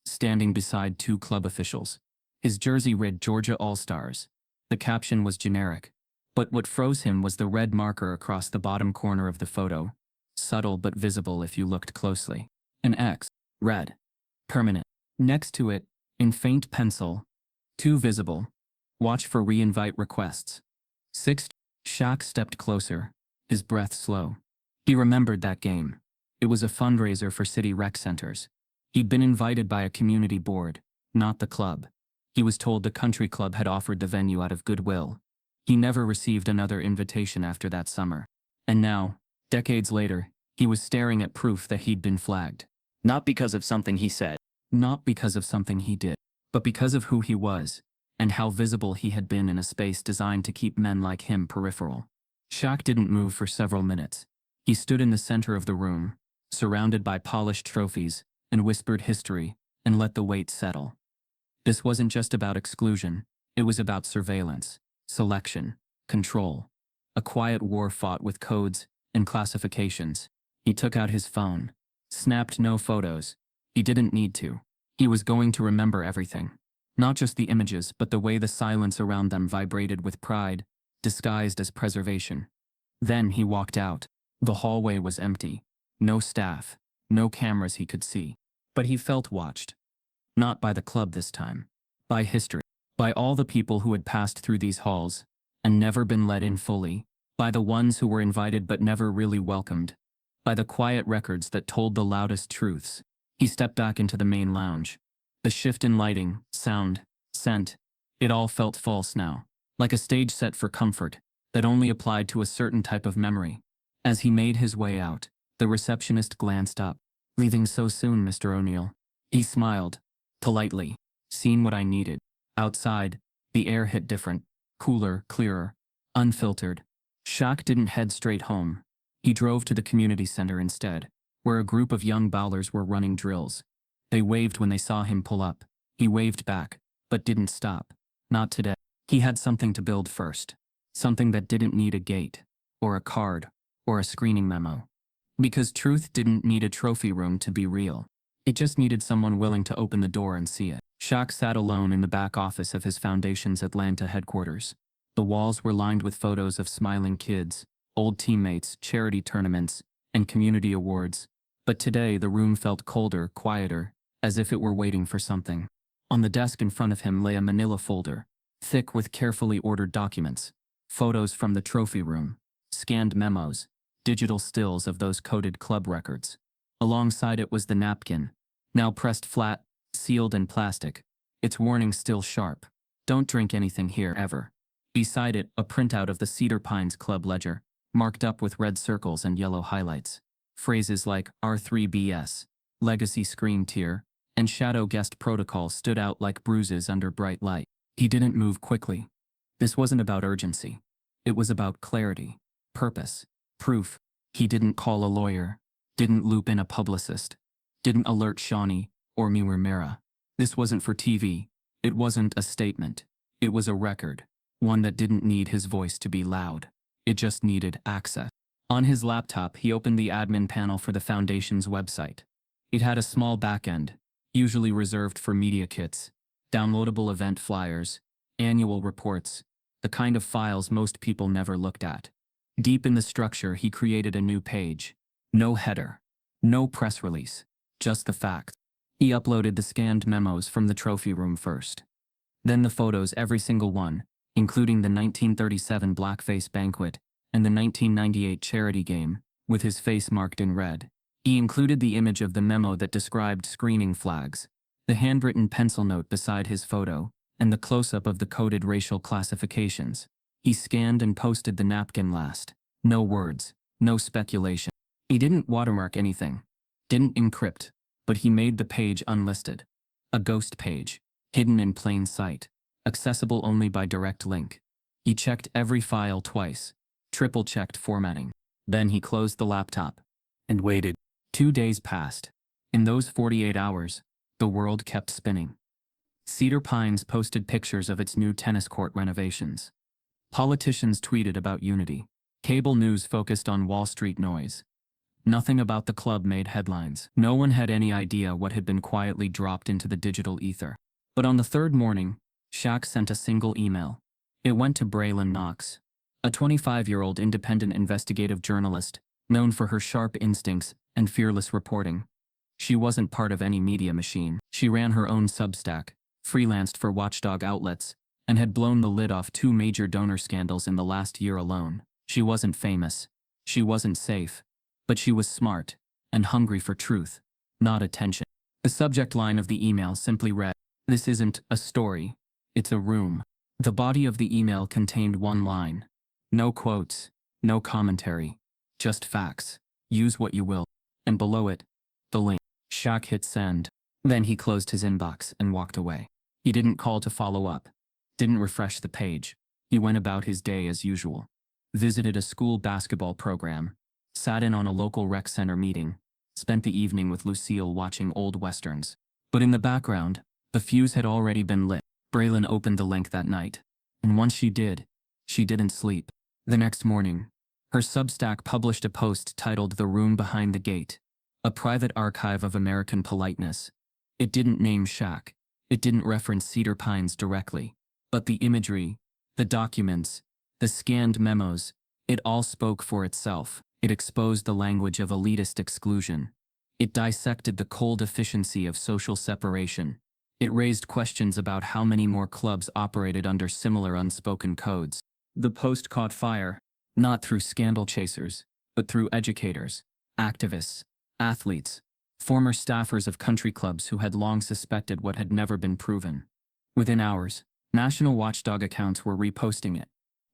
standing beside two club officials. His jersey read Georgia All-Stars. The caption was generic, but what froze him was the red marker across the bottom corner of the photo, subtle but visible if you looked closely. An X, red, permanent. Next to it, in faint pencil, too visible, watch for re-invite requests. 6. Shaq stepped closer, his breath slow. He remembered that game. It was a fundraiser for city rec centers. He'd been invited by a community board, not the club. He was told the country club had offered the venue out of goodwill. He never received another invitation after that summer. And now, decades later, he was staring at proof that he'd been flagged. Not because of something he said, not because of something he did, but because of who he was, and how visible he had been in a space designed to keep men like him peripheral. Shaq didn't move for several minutes. He stood in the center of the room, surrounded by polished trophies, and whispered history, and let the weight settle. This wasn't just about exclusion, it was about surveillance, selection, control. A quiet war fought with codes and classifications. He took out his phone, snapped no photos. He didn't need to. He was going to remember everything. Not just the images, but the way the silence around them vibrated with pride, disguised as preservation. Then he walked out. The hallway was empty. No staff, no cameras he could see. But he felt watched. Not by the club this time. By history. By all the people who had passed through these halls and never been let in fully. By the ones who were invited but never really welcomed. By the quiet records that told the loudest truths. He stepped back into the main lounge. The shift in lighting, sound, scent, it all felt false now. Like a stage set for comfort that only applied to a certain type of memory. As he made his way out, the receptionist glanced up. "Leaving so soon, Mr. O'Neill." He smiled, politely. "Seen what I needed." Outside, the air hit different, cooler, clearer, unfiltered. Shaq didn't head straight home. He drove to the community center instead, where a group of young bowlers were running drills. They waved when they saw him pull up. He waved back, but didn't stop. Not today. He had something to build first. Something that didn't need a gate, or a card, or a screening memo. Because truth didn't need a trophy room to be real. It just needed someone willing to open the door and see it. Shaq sat alone in the back office of his foundation's Atlanta headquarters. The walls were lined with photos of smiling kids, old teammates, charity tournaments, and community awards. But today the room felt colder, quieter, as if it were waiting for something. On the desk in front of him lay a manila folder, thick with carefully ordered documents, photos from the trophy room, scanned memos, digital stills of those coded club records. Alongside it was the napkin, now pressed flat, sealed in plastic, its warning still sharp. "Don't drink anything here, ever." Beside it, a printout of the Cedar Pines Club ledger, marked up with red circles and yellow highlights. Phrases like R3BS, Legacy Screen Tier, and shadow guest protocol stood out like bruises under bright light. He didn't move quickly. This wasn't about urgency. It was about clarity, purpose, proof. He didn't call a lawyer, didn't loop in a publicist, didn't alert Shawnee or Mira. This wasn't for TV. It wasn't a statement. It was a record, one that didn't need his voice to be loud. It just needed access. On his laptop, he opened the admin panel for the Foundation's website. It had a small backend, usually reserved for media kits, downloadable event flyers, annual reports, the kind of files most people never looked at. Deep in the structure, he created a new page. No header, no press release, just the facts. He uploaded the scanned memos from the trophy room first. Then the photos, every single one, including the 1937 blackface banquet and the 1998 charity game, with his face marked in red. He included the image of the memo that described screening flags, the handwritten pencil note beside his photo, and the close-up of the coded racial classifications. He scanned and posted the napkin last. No words, no speculation. He didn't watermark anything, didn't encrypt, but he made the page unlisted. A ghost page, hidden in plain sight, accessible only by direct link. He checked every file twice, triple-checked formatting. Then he closed the laptop and waited. 2 days passed. In those 48 hours, the world kept spinning. Cedar Pines posted pictures of its new tennis court renovations. Politicians tweeted about unity. Cable news focused on Wall Street noise. Nothing about the club made headlines. No one had any idea what had been quietly dropped into the digital ether. But on the third morning, Shaq sent a single email. It went to Braylon Knox, a 25-year-old independent investigative journalist, known for her sharp instincts and fearless reporting. She wasn't part of any media machine. She ran her own Substack, freelanced for watchdog outlets, and had blown the lid off 2 major donor scandals in the last year alone. She wasn't famous. She wasn't safe. But she was smart and hungry for truth, not attention. The subject line of the email simply read, "This isn't a story, it's a room." The body of the email contained one line. No quotes, no commentary, just facts. Use what you will. And below it, the link. Shaq hit send. Then he closed his inbox and walked away. He didn't call to follow up, didn't refresh the page. He went about his day as usual. Visited a school basketball program, sat in on a local rec center meeting, spent the evening with Lucille watching old westerns. But in the background, the fuse had already been lit. Braylon opened the link that night, and once she did, she didn't sleep. The next morning, her Substack published a post titled "The Room Behind the Gate," a private archive of American politeness. It didn't name Shaq. It didn't reference Cedar Pines directly. But the imagery, the documents, the scanned memos, it all spoke for itself. It exposed the language of elitist exclusion. It dissected the cold efficiency of social separation. It raised questions about how many more clubs operated under similar unspoken codes. The post caught fire, not through scandal chasers, but through educators, activists, athletes, former staffers of country clubs who had long suspected what had never been proven. Within hours, national watchdog accounts were reposting it.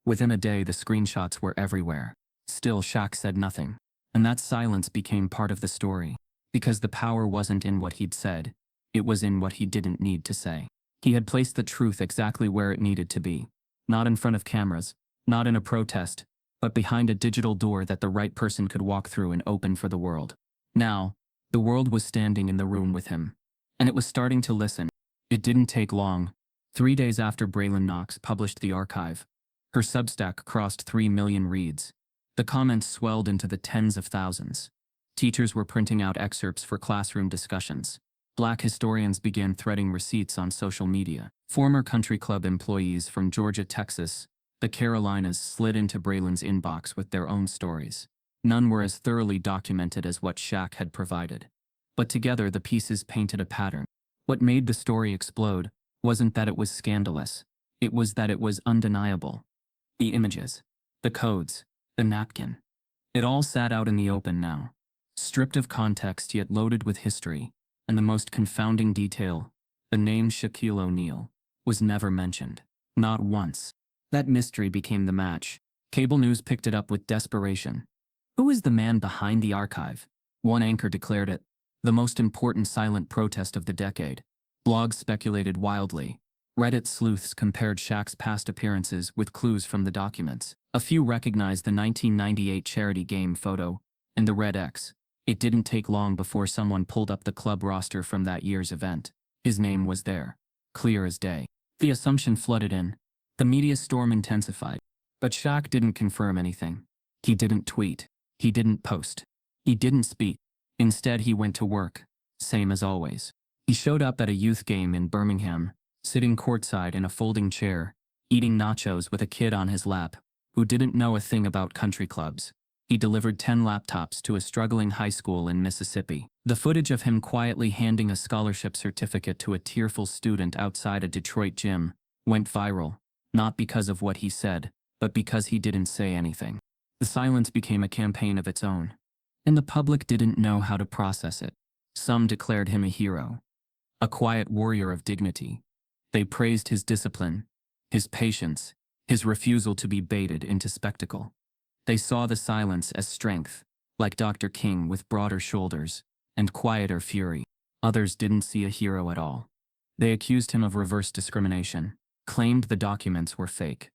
Within a day, the screenshots were everywhere. Still, Shaq said nothing. And that silence became part of the story. Because the power wasn't in what he'd said. It was in what he didn't need to say. He had placed the truth exactly where it needed to be. Not in front of cameras, not in a protest, but behind a digital door that the right person could walk through and open for the world. Now, the world was standing in the room with him. And it was starting to listen. It didn't take long. 3 days after Braylon Knox published the archive, her Substack crossed 3 million reads. The comments swelled into the tens of thousands. Teachers were printing out excerpts for classroom discussions. Black historians began threading receipts on social media. Former country club employees from Georgia, Texas, the Carolinas slid into Braylon's inbox with their own stories. None were as thoroughly documented as what Shaq had provided. But together the pieces painted a pattern. What made the story explode wasn't that it was scandalous. It was that it was undeniable. The images, the codes, the napkin. It all sat out in the open now. Stripped of context yet loaded with history. And the most confounding detail, the name Shaquille O'Neal, was never mentioned. Not once. That mystery became the match. Cable news picked it up with desperation. Who is the man behind the archive? One anchor declared it. the most important silent protest of the decade. Blogs speculated wildly. Reddit sleuths compared Shaq's past appearances with clues from the documents. A few recognized the 1998 charity game photo and the red X. It didn't take long before someone pulled up the club roster from that year's event. His name was there, clear as day. The assumption flooded in. The media storm intensified. But Shaq didn't confirm anything. He didn't tweet. He didn't post. He didn't speak. Instead, he went to work, same as always. He showed up at a youth game in Birmingham, sitting courtside in a folding chair, eating nachos with a kid on his lap, who didn't know a thing about country clubs. He delivered 10 laptops to a struggling high school in Mississippi. The footage of him quietly handing a scholarship certificate to a tearful student outside a Detroit gym went viral, not because of what he said, but because he didn't say anything. The silence became a campaign of its own, and the public didn't know how to process it. Some declared him a hero, a quiet warrior of dignity. They praised his discipline, his patience, his refusal to be baited into spectacle. They saw the silence as strength, like Dr. King with broader shoulders and quieter fury. Others didn't see a hero at all. They accused him of reverse discrimination, claimed the documents were fake,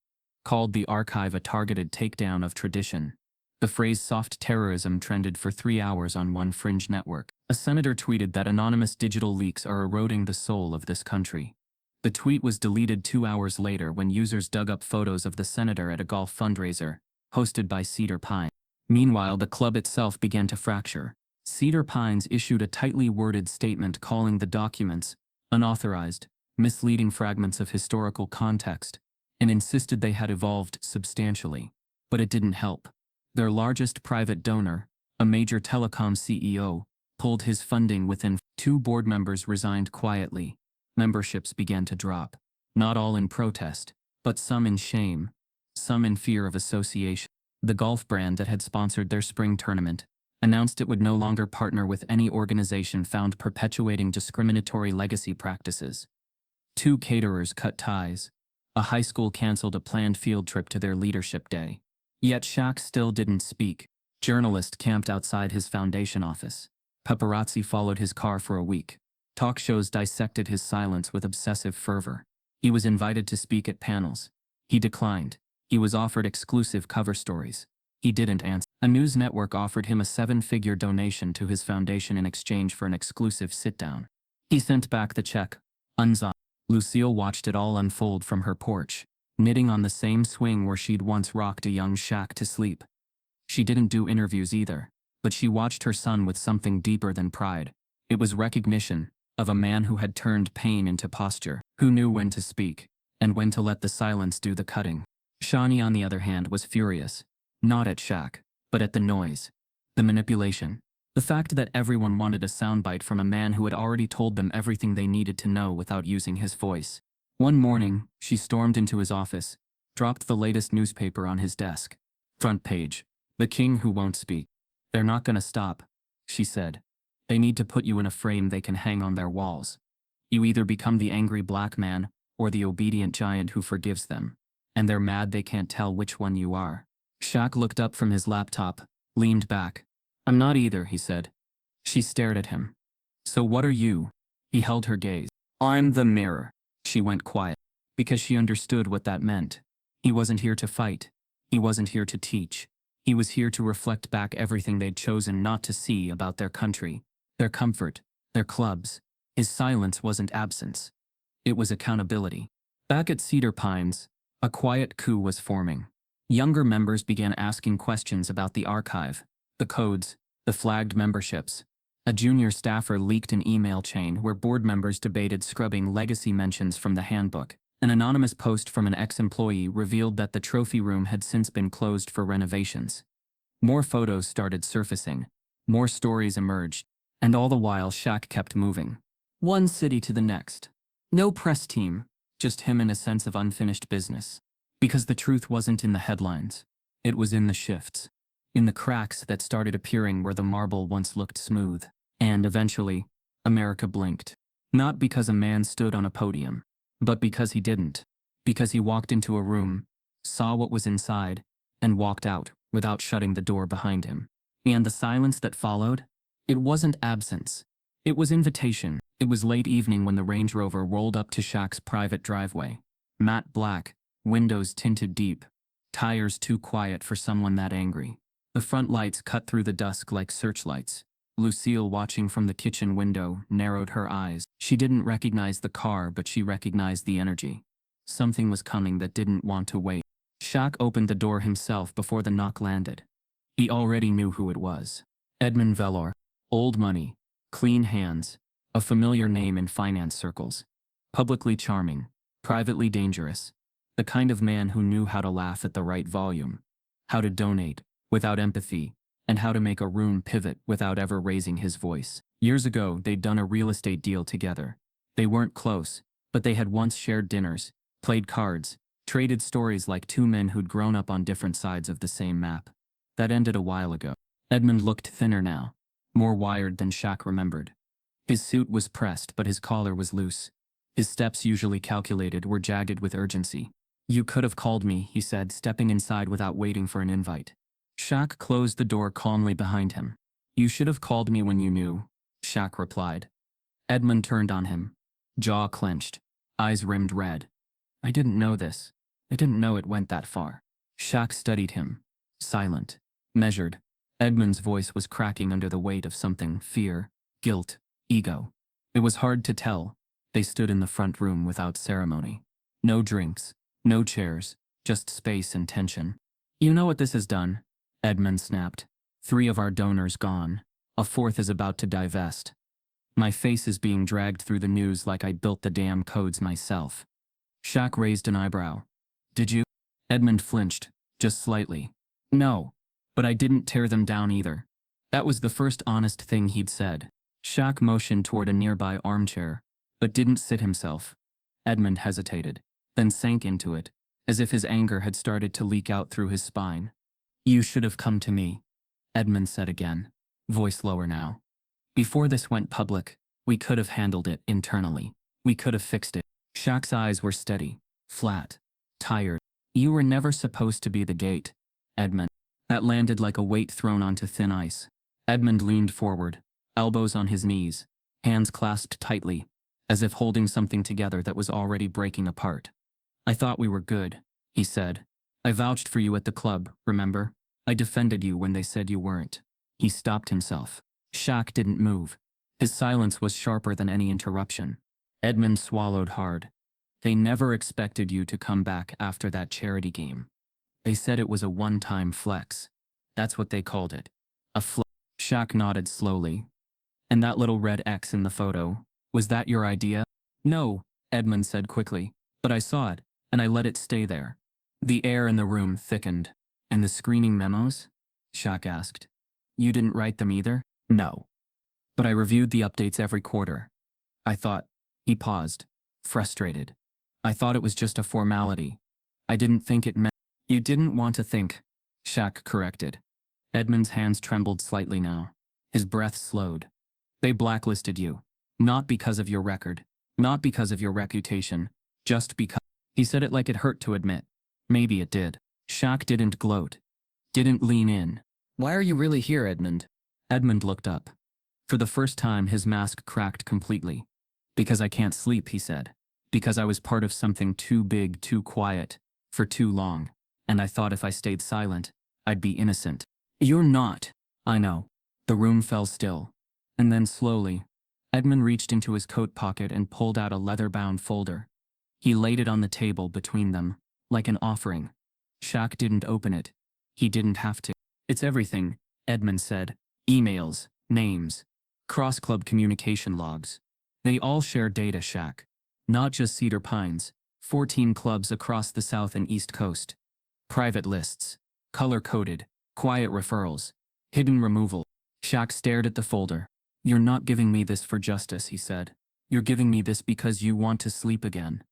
called the archive a targeted takedown of tradition. The phrase soft terrorism trended for 3 hours on one fringe network. A senator tweeted that anonymous digital leaks are eroding the soul of this country. The tweet was deleted 2 hours later when users dug up photos of the senator at a golf fundraiser, hosted by Cedar Pines. Meanwhile, the club itself began to fracture. Cedar Pines issued a tightly worded statement calling the documents unauthorized, misleading fragments of historical context, and insisted they had evolved substantially. But it didn't help. Their largest private donor, a major telecom CEO, pulled his funding within. 2 board members resigned quietly. Memberships began to drop. Not all in protest, but some in shame, some in fear of association. The golf brand that had sponsored their spring tournament announced it would no longer partner with any organization found perpetuating discriminatory legacy practices. 2 caterers cut ties. A high school canceled a planned field trip to their leadership day. Yet Shaq still didn't speak. Journalists camped outside his foundation office. Paparazzi followed his car for a week. Talk shows dissected his silence with obsessive fervor. He was invited to speak at panels. He declined. He was offered exclusive cover stories. He didn't answer. A news network offered him a 7-figure donation to his foundation in exchange for an exclusive sit-down. He sent back the check, unsigned. Lucille watched it all unfold from her porch, knitting on the same swing where she'd once rocked a young Shaq to sleep. She didn't do interviews either, but she watched her son with something deeper than pride. It was recognition of a man who had turned pain into posture, who knew when to speak, and when to let the silence do the cutting. Shawnee, on the other hand, was furious, not at Shaq, but at the noise, the manipulation, the fact that everyone wanted a soundbite from a man who had already told them everything they needed to know without using his voice. One morning, she stormed into his office, dropped the latest newspaper on his desk. Front page, "The king who won't speak. They're not gonna stop," she said. "They need to put you in a frame they can hang on their walls. You either become the angry black man or the obedient giant who forgives them. And they're mad they can't tell which one you are." Shaq looked up from his laptop, leaned back. "I'm not either," he said. She stared at him. "So what are you?" He held her gaze. "I'm the mirror." She went quiet, because she understood what that meant. He wasn't here to fight. He wasn't here to teach. He was here to reflect back everything they'd chosen not to see about their country, their comfort, their clubs. His silence wasn't absence. It was accountability. Back at Cedar Pines, a quiet coup was forming. Younger members began asking questions about the archive, the codes, the flagged memberships. A junior staffer leaked an email chain where board members debated scrubbing legacy mentions from the handbook. An anonymous post from an ex-employee revealed that the trophy room had since been closed for renovations. More photos started surfacing. More stories emerged. And all the while Shaq kept moving. One city to the next. No press team, just him and a sense of unfinished business. Because the truth wasn't in the headlines. It was in the shifts. In the cracks that started appearing where the marble once looked smooth. And eventually, America blinked. Not because a man stood on a podium, but because he didn't. Because he walked into a room, saw what was inside, and walked out without shutting the door behind him. And the silence that followed? It wasn't absence. It was invitation. It was late evening when the Range Rover rolled up to Shaq's private driveway. Matte black, windows tinted deep, tires too quiet for someone that angry. The front lights cut through the dusk like searchlights. Lucille, watching from the kitchen window, narrowed her eyes. She didn't recognize the car, but she recognized the energy. Something was coming that didn't want to wait. Shaq opened the door himself before the knock landed. He already knew who it was. Edmund Velor. Old money. Clean hands. A familiar name in finance circles. Publicly charming. Privately dangerous. The kind of man who knew how to laugh at the right volume. How to donate, without empathy, and how to make a room pivot without ever raising his voice. Years ago, they'd done a real estate deal together. They weren't close, but they had once shared dinners, played cards, traded stories like two men who'd grown up on different sides of the same map. That ended a while ago. Edmund looked thinner now, more wired than Shaq remembered. His suit was pressed, but his collar was loose. His steps, usually calculated, were jagged with urgency. "You could have called me," he said, stepping inside without waiting for an invite. Shaq closed the door calmly behind him. "You should have called me when you knew," Shaq replied. Edmund turned on him, jaw clenched, eyes rimmed red. "I didn't know this. I didn't know it went that far." Shaq studied him, silent, measured. Edmund's voice was cracking under the weight of something: fear, guilt, ego. It was hard to tell. They stood in the front room without ceremony. No drinks, no chairs, just space and tension. "You know what this has done?" Edmund snapped. "3 of our donors gone. A 4th is about to divest. My face is being dragged through the news like I built the damn codes myself." Shaq raised an eyebrow. "Did you?" Edmund flinched, just slightly. "No. But I didn't tear them down either." That was the first honest thing he'd said. Shaq motioned toward a nearby armchair, but didn't sit himself. Edmund hesitated, then sank into it, as if his anger had started to leak out through his spine. "You should have come to me," Edmund said again, voice lower now. "Before this went public, we could have handled it internally. We could have fixed it." Shaq's eyes were steady, flat, tired. "You were never supposed to be the gate, Edmund." That landed like a weight thrown onto thin ice. Edmund leaned forward, elbows on his knees, hands clasped tightly, as if holding something together that was already breaking apart. "I thought we were good," he said. "I vouched for you at the club, remember? I defended you when they said you weren't." He stopped himself. Shaq didn't move. His silence was sharper than any interruption. Edmund swallowed hard. "They never expected you to come back after that charity game. They said it was a one-time flex. That's what they called it. A flex." Shaq nodded slowly. "And that little red X in the photo, was that your idea?" "No," Edmund said quickly. "But I saw it, and I let it stay there." The air in the room thickened. "And the screening memos?" Shaq asked. "You didn't write them either?" "No. But I reviewed the updates every quarter. I thought—" He paused, frustrated. "I thought it was just a formality. I didn't think it meant—" "You didn't want to think," Shaq corrected. Edmund's hands trembled slightly now. His breath slowed. "They blacklisted you. Not because of your record. Not because of your reputation. Just because—" He said it like it hurt to admit. Maybe it did. Shaq didn't gloat. Didn't lean in. "Why are you really here, Edmund?" Edmund looked up. For the first time, his mask cracked completely. "Because I can't sleep," he said. "Because I was part of something too big, too quiet, for too long. And I thought if I stayed silent, I'd be innocent." "You're not." "I know." The room fell still. And then slowly, Edmund reached into his coat pocket and pulled out a leather-bound folder. He laid it on the table between them, like an offering. Shaq didn't open it. He didn't have to. "It's everything," Edmund said. "Emails, names, cross-club communication logs. They all share data, Shaq. Not just Cedar Pines, 14 clubs across the South and East Coast. Private lists, color-coded, quiet referrals, hidden removal." Shaq stared at the folder. "You're not giving me this for justice," he said. "You're giving me this because you want to sleep again."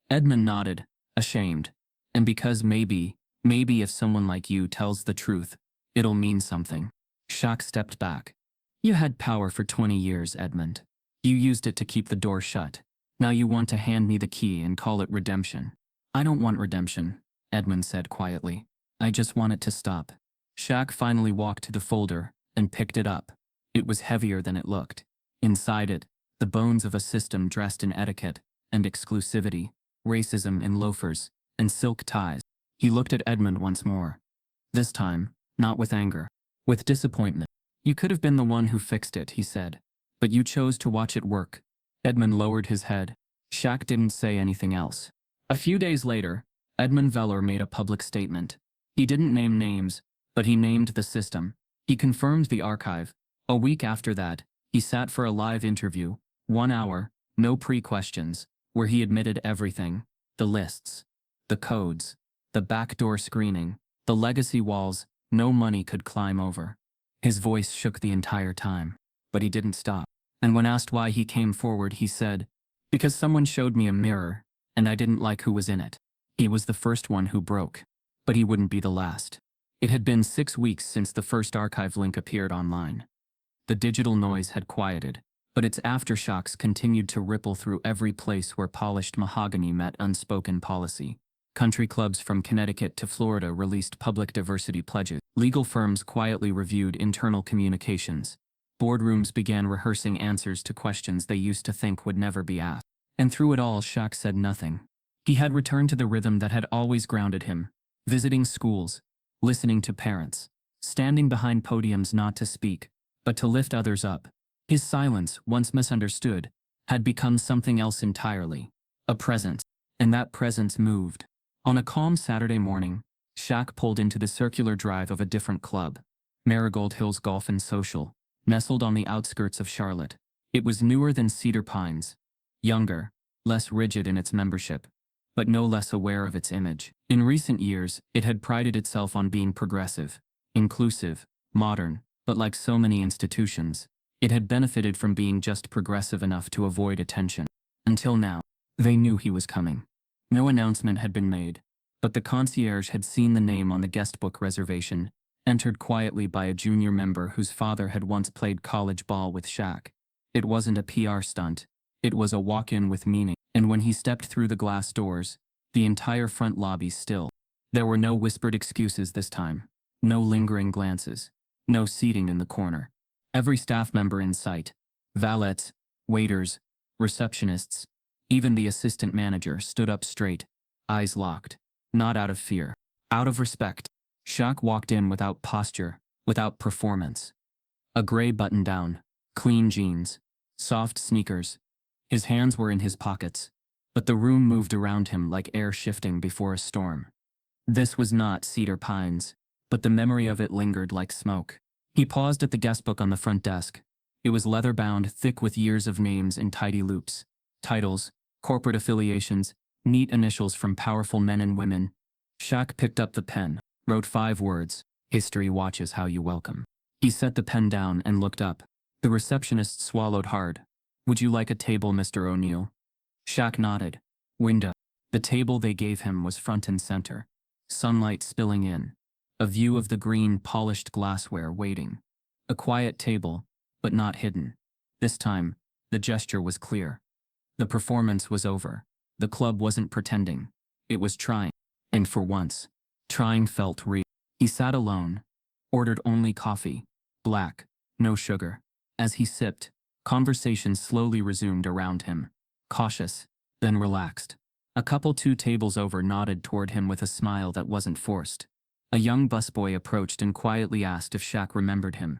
Edmund nodded, ashamed. "And because maybe if someone like you tells the truth, it'll mean something." Shaq stepped back. "You had power for 20 years, Edmund. You used it to keep the door shut. Now you want to hand me the key and call it redemption." "I don't want redemption," Edmund said quietly. "I just want it to stop." Shaq finally walked to the folder and picked it up. It was heavier than it looked. Inside it, the bones of a system dressed in etiquette and exclusivity, racism in loafers and silk ties. He looked at Edmund once more. This time, not with anger, with disappointment. You could have been the one who fixed it, he said. But you chose to watch it work. Edmund lowered his head. Shaq didn't say anything else. A few days later, Edmund Veller made a public statement. He didn't name names, but he named the system. He confirmed the archive. A week after that, he sat for a live interview, 1 hour, no pre-questions, where he admitted everything. The lists, the codes, the backdoor screening, the legacy walls no money could climb over. His voice shook the entire time, but he didn't stop. And when asked why he came forward, he said, "Because someone showed me a mirror, and I didn't like who was in it." He was the first one who broke, but he wouldn't be the last. It had been 6 weeks since the first archive link appeared online. The digital noise had quieted, but its aftershocks continued to ripple through every place where polished mahogany met unspoken policy. Country clubs from Connecticut to Florida released public diversity pledges. Legal firms quietly reviewed internal communications. Boardrooms began rehearsing answers to questions they used to think would never be asked. And through it all, Shaq said nothing. He had returned to the rhythm that had always grounded him, visiting schools, listening to parents, standing behind podiums not to speak, but to lift others up. His silence, once misunderstood, had become something else entirely, a presence, and that presence moved. On a calm Saturday morning, Shaq pulled into the circular drive of a different club, Marigold Hills Golf and Social, nestled on the outskirts of Charlotte. It was newer than Cedar Pines, younger, less rigid in its membership, but no less aware of its image. In recent years, it had prided itself on being progressive, inclusive, modern, but like so many institutions, it had benefited from being just progressive enough to avoid attention. Until now, they knew he was coming. No announcement had been made, but the concierge had seen the name on the guestbook reservation, entered quietly by a junior member whose father had once played college ball with Shaq. It wasn't a PR stunt. It was a walk-in with meaning, and when he stepped through the glass doors, the entire front lobby stilled. There were no whispered excuses this time, no lingering glances, no seating in the corner. Every staff member in sight, valets, waiters, receptionists, even the assistant manager stood up straight, eyes locked, not out of fear, out of respect. Shaq walked in without posture, without performance. A gray button-down, clean jeans, soft sneakers. His hands were in his pockets, but the room moved around him like air shifting before a storm. This was not Cedar Pines, but the memory of it lingered like smoke. He paused at the guestbook on the front desk. It was leather-bound, thick with years of names in tidy loops, titles, corporate affiliations, neat initials from powerful men and women. Shaq picked up the pen, wrote 5 words, "History watches how you welcome." He set the pen down and looked up. The receptionist swallowed hard. "Would you like a table, Mr. O'Neill?" Shaq nodded. Window. The table they gave him was front and center, sunlight spilling in, a view of the green, polished glassware waiting. A quiet table, but not hidden. This time, the gesture was clear. The performance was over. The club wasn't pretending. It was trying. And for once, trying felt real. He sat alone, ordered only coffee, black, no sugar. As he sipped, conversation slowly resumed around him, cautious, then relaxed. A couple 2 tables over nodded toward him with a smile that wasn't forced. A young busboy approached and quietly asked if Shaq remembered him.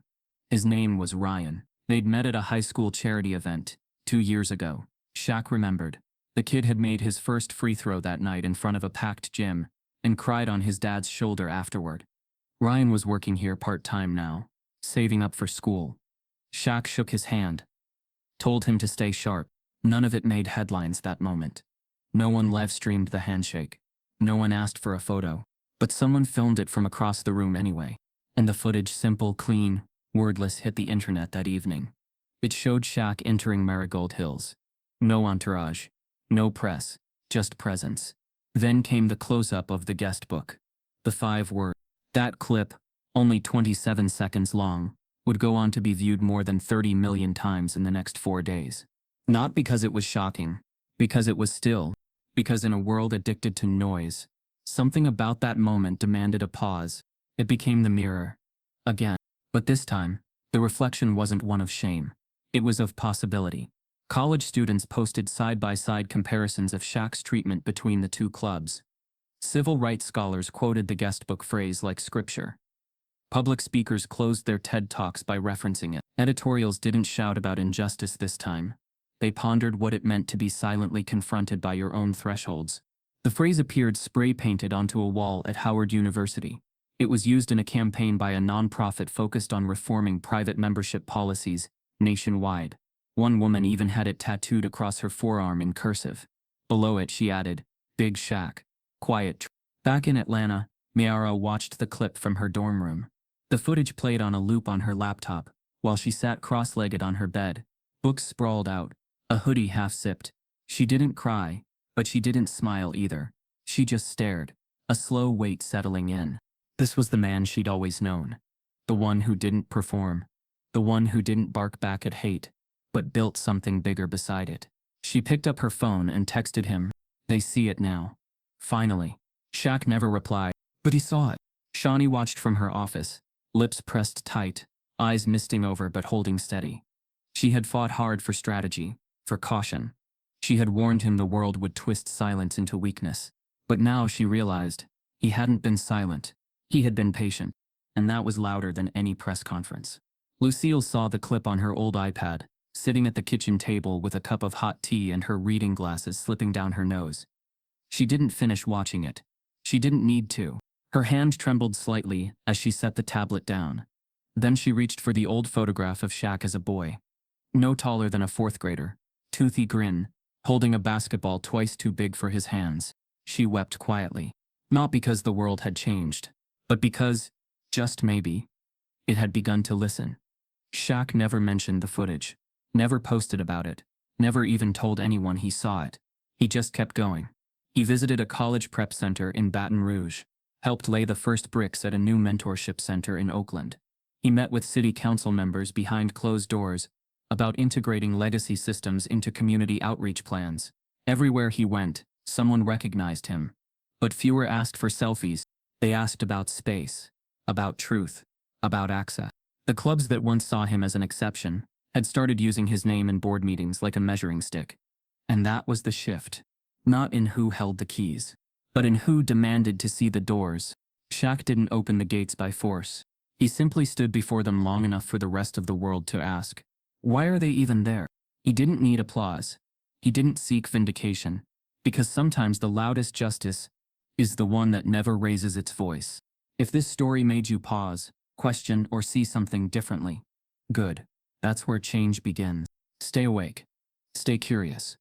His name was Ryan. They'd met at a high school charity event 2 years ago. Shaq remembered. The kid had made his first free throw that night in front of a packed gym and cried on his dad's shoulder afterward. Ryan was working here part-time now, saving up for school. Shaq shook his hand, told him to stay sharp. None of it made headlines that moment. No one live-streamed the handshake. No one asked for a photo. But someone filmed it from across the room anyway. And the footage, simple, clean, wordless, hit the internet that evening. It showed Shaq entering Marigold Hills. No entourage. No press. Just presence. Then came the close-up of the guest book. The 5 words. That clip, only 27 seconds long, would go on to be viewed more than 30 million times in the next 4 days. Not because it was shocking, because it was still, because in a world addicted to noise, something about that moment demanded a pause. It became the mirror. Again. But this time, the reflection wasn't one of shame. It was of possibility. College students posted side-by-side comparisons of Shaq's treatment between the two clubs. Civil rights scholars quoted the guestbook phrase like scripture. Public speakers closed their TED Talks by referencing it. Editorials didn't shout about injustice this time. They pondered what it meant to be silently confronted by your own thresholds. The phrase appeared spray-painted onto a wall at Howard University. It was used in a campaign by a nonprofit focused on reforming private membership policies nationwide. One woman even had it tattooed across her forearm in cursive. Below it she added, "Big Shaq. Quiet." Back in Atlanta, Mayara watched the clip from her dorm room. The footage played on a loop on her laptop, while she sat cross-legged on her bed, books sprawled out, a hoodie half-sipped. She didn't cry, but she didn't smile either. She just stared, a slow weight settling in. This was the man she'd always known. The one who didn't perform. The one who didn't bark back at hate, but built something bigger beside it. She picked up her phone and texted him. They see it now. Finally. Shaq never replied, but he saw it. Shawnee watched from her office, lips pressed tight, eyes misting over but holding steady. She had fought hard for strategy, for caution. She had warned him the world would twist silence into weakness. But now she realized, he hadn't been silent. He had been patient, and that was louder than any press conference. Lucille saw the clip on her old iPad, sitting at the kitchen table with a cup of hot tea and her reading glasses slipping down her nose. She didn't finish watching it. She didn't need to. Her hand trembled slightly as she set the tablet down. Then she reached for the old photograph of Shaq as a boy. No taller than a fourth grader, toothy grin, holding a basketball twice too big for his hands. She wept quietly. Not because the world had changed, but because, just maybe, it had begun to listen. Shaq never mentioned the footage, never posted about it, never even told anyone he saw it. He just kept going. He visited a college prep center in Baton Rouge, helped lay the first bricks at a new mentorship center in Oakland. He met with city council members behind closed doors about integrating legacy systems into community outreach plans. Everywhere he went, someone recognized him. But fewer asked for selfies. They asked about space, about truth, about access. The clubs that once saw him as an exception had started using his name in board meetings like a measuring stick. And that was the shift. Not in who held the keys, but in who demanded to see the doors. Shaq didn't open the gates by force. He simply stood before them long enough for the rest of the world to ask, why are they even there? He didn't need applause. He didn't seek vindication, because sometimes the loudest justice is the one that never raises its voice. If this story made you pause, question, or see something differently, good. That's where change begins. Stay awake. Stay curious.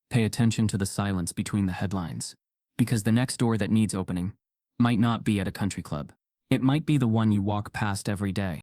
Pay attention to the silence between the headlines. Because the next door that needs opening might not be at a country club. It might be the one you walk past every day.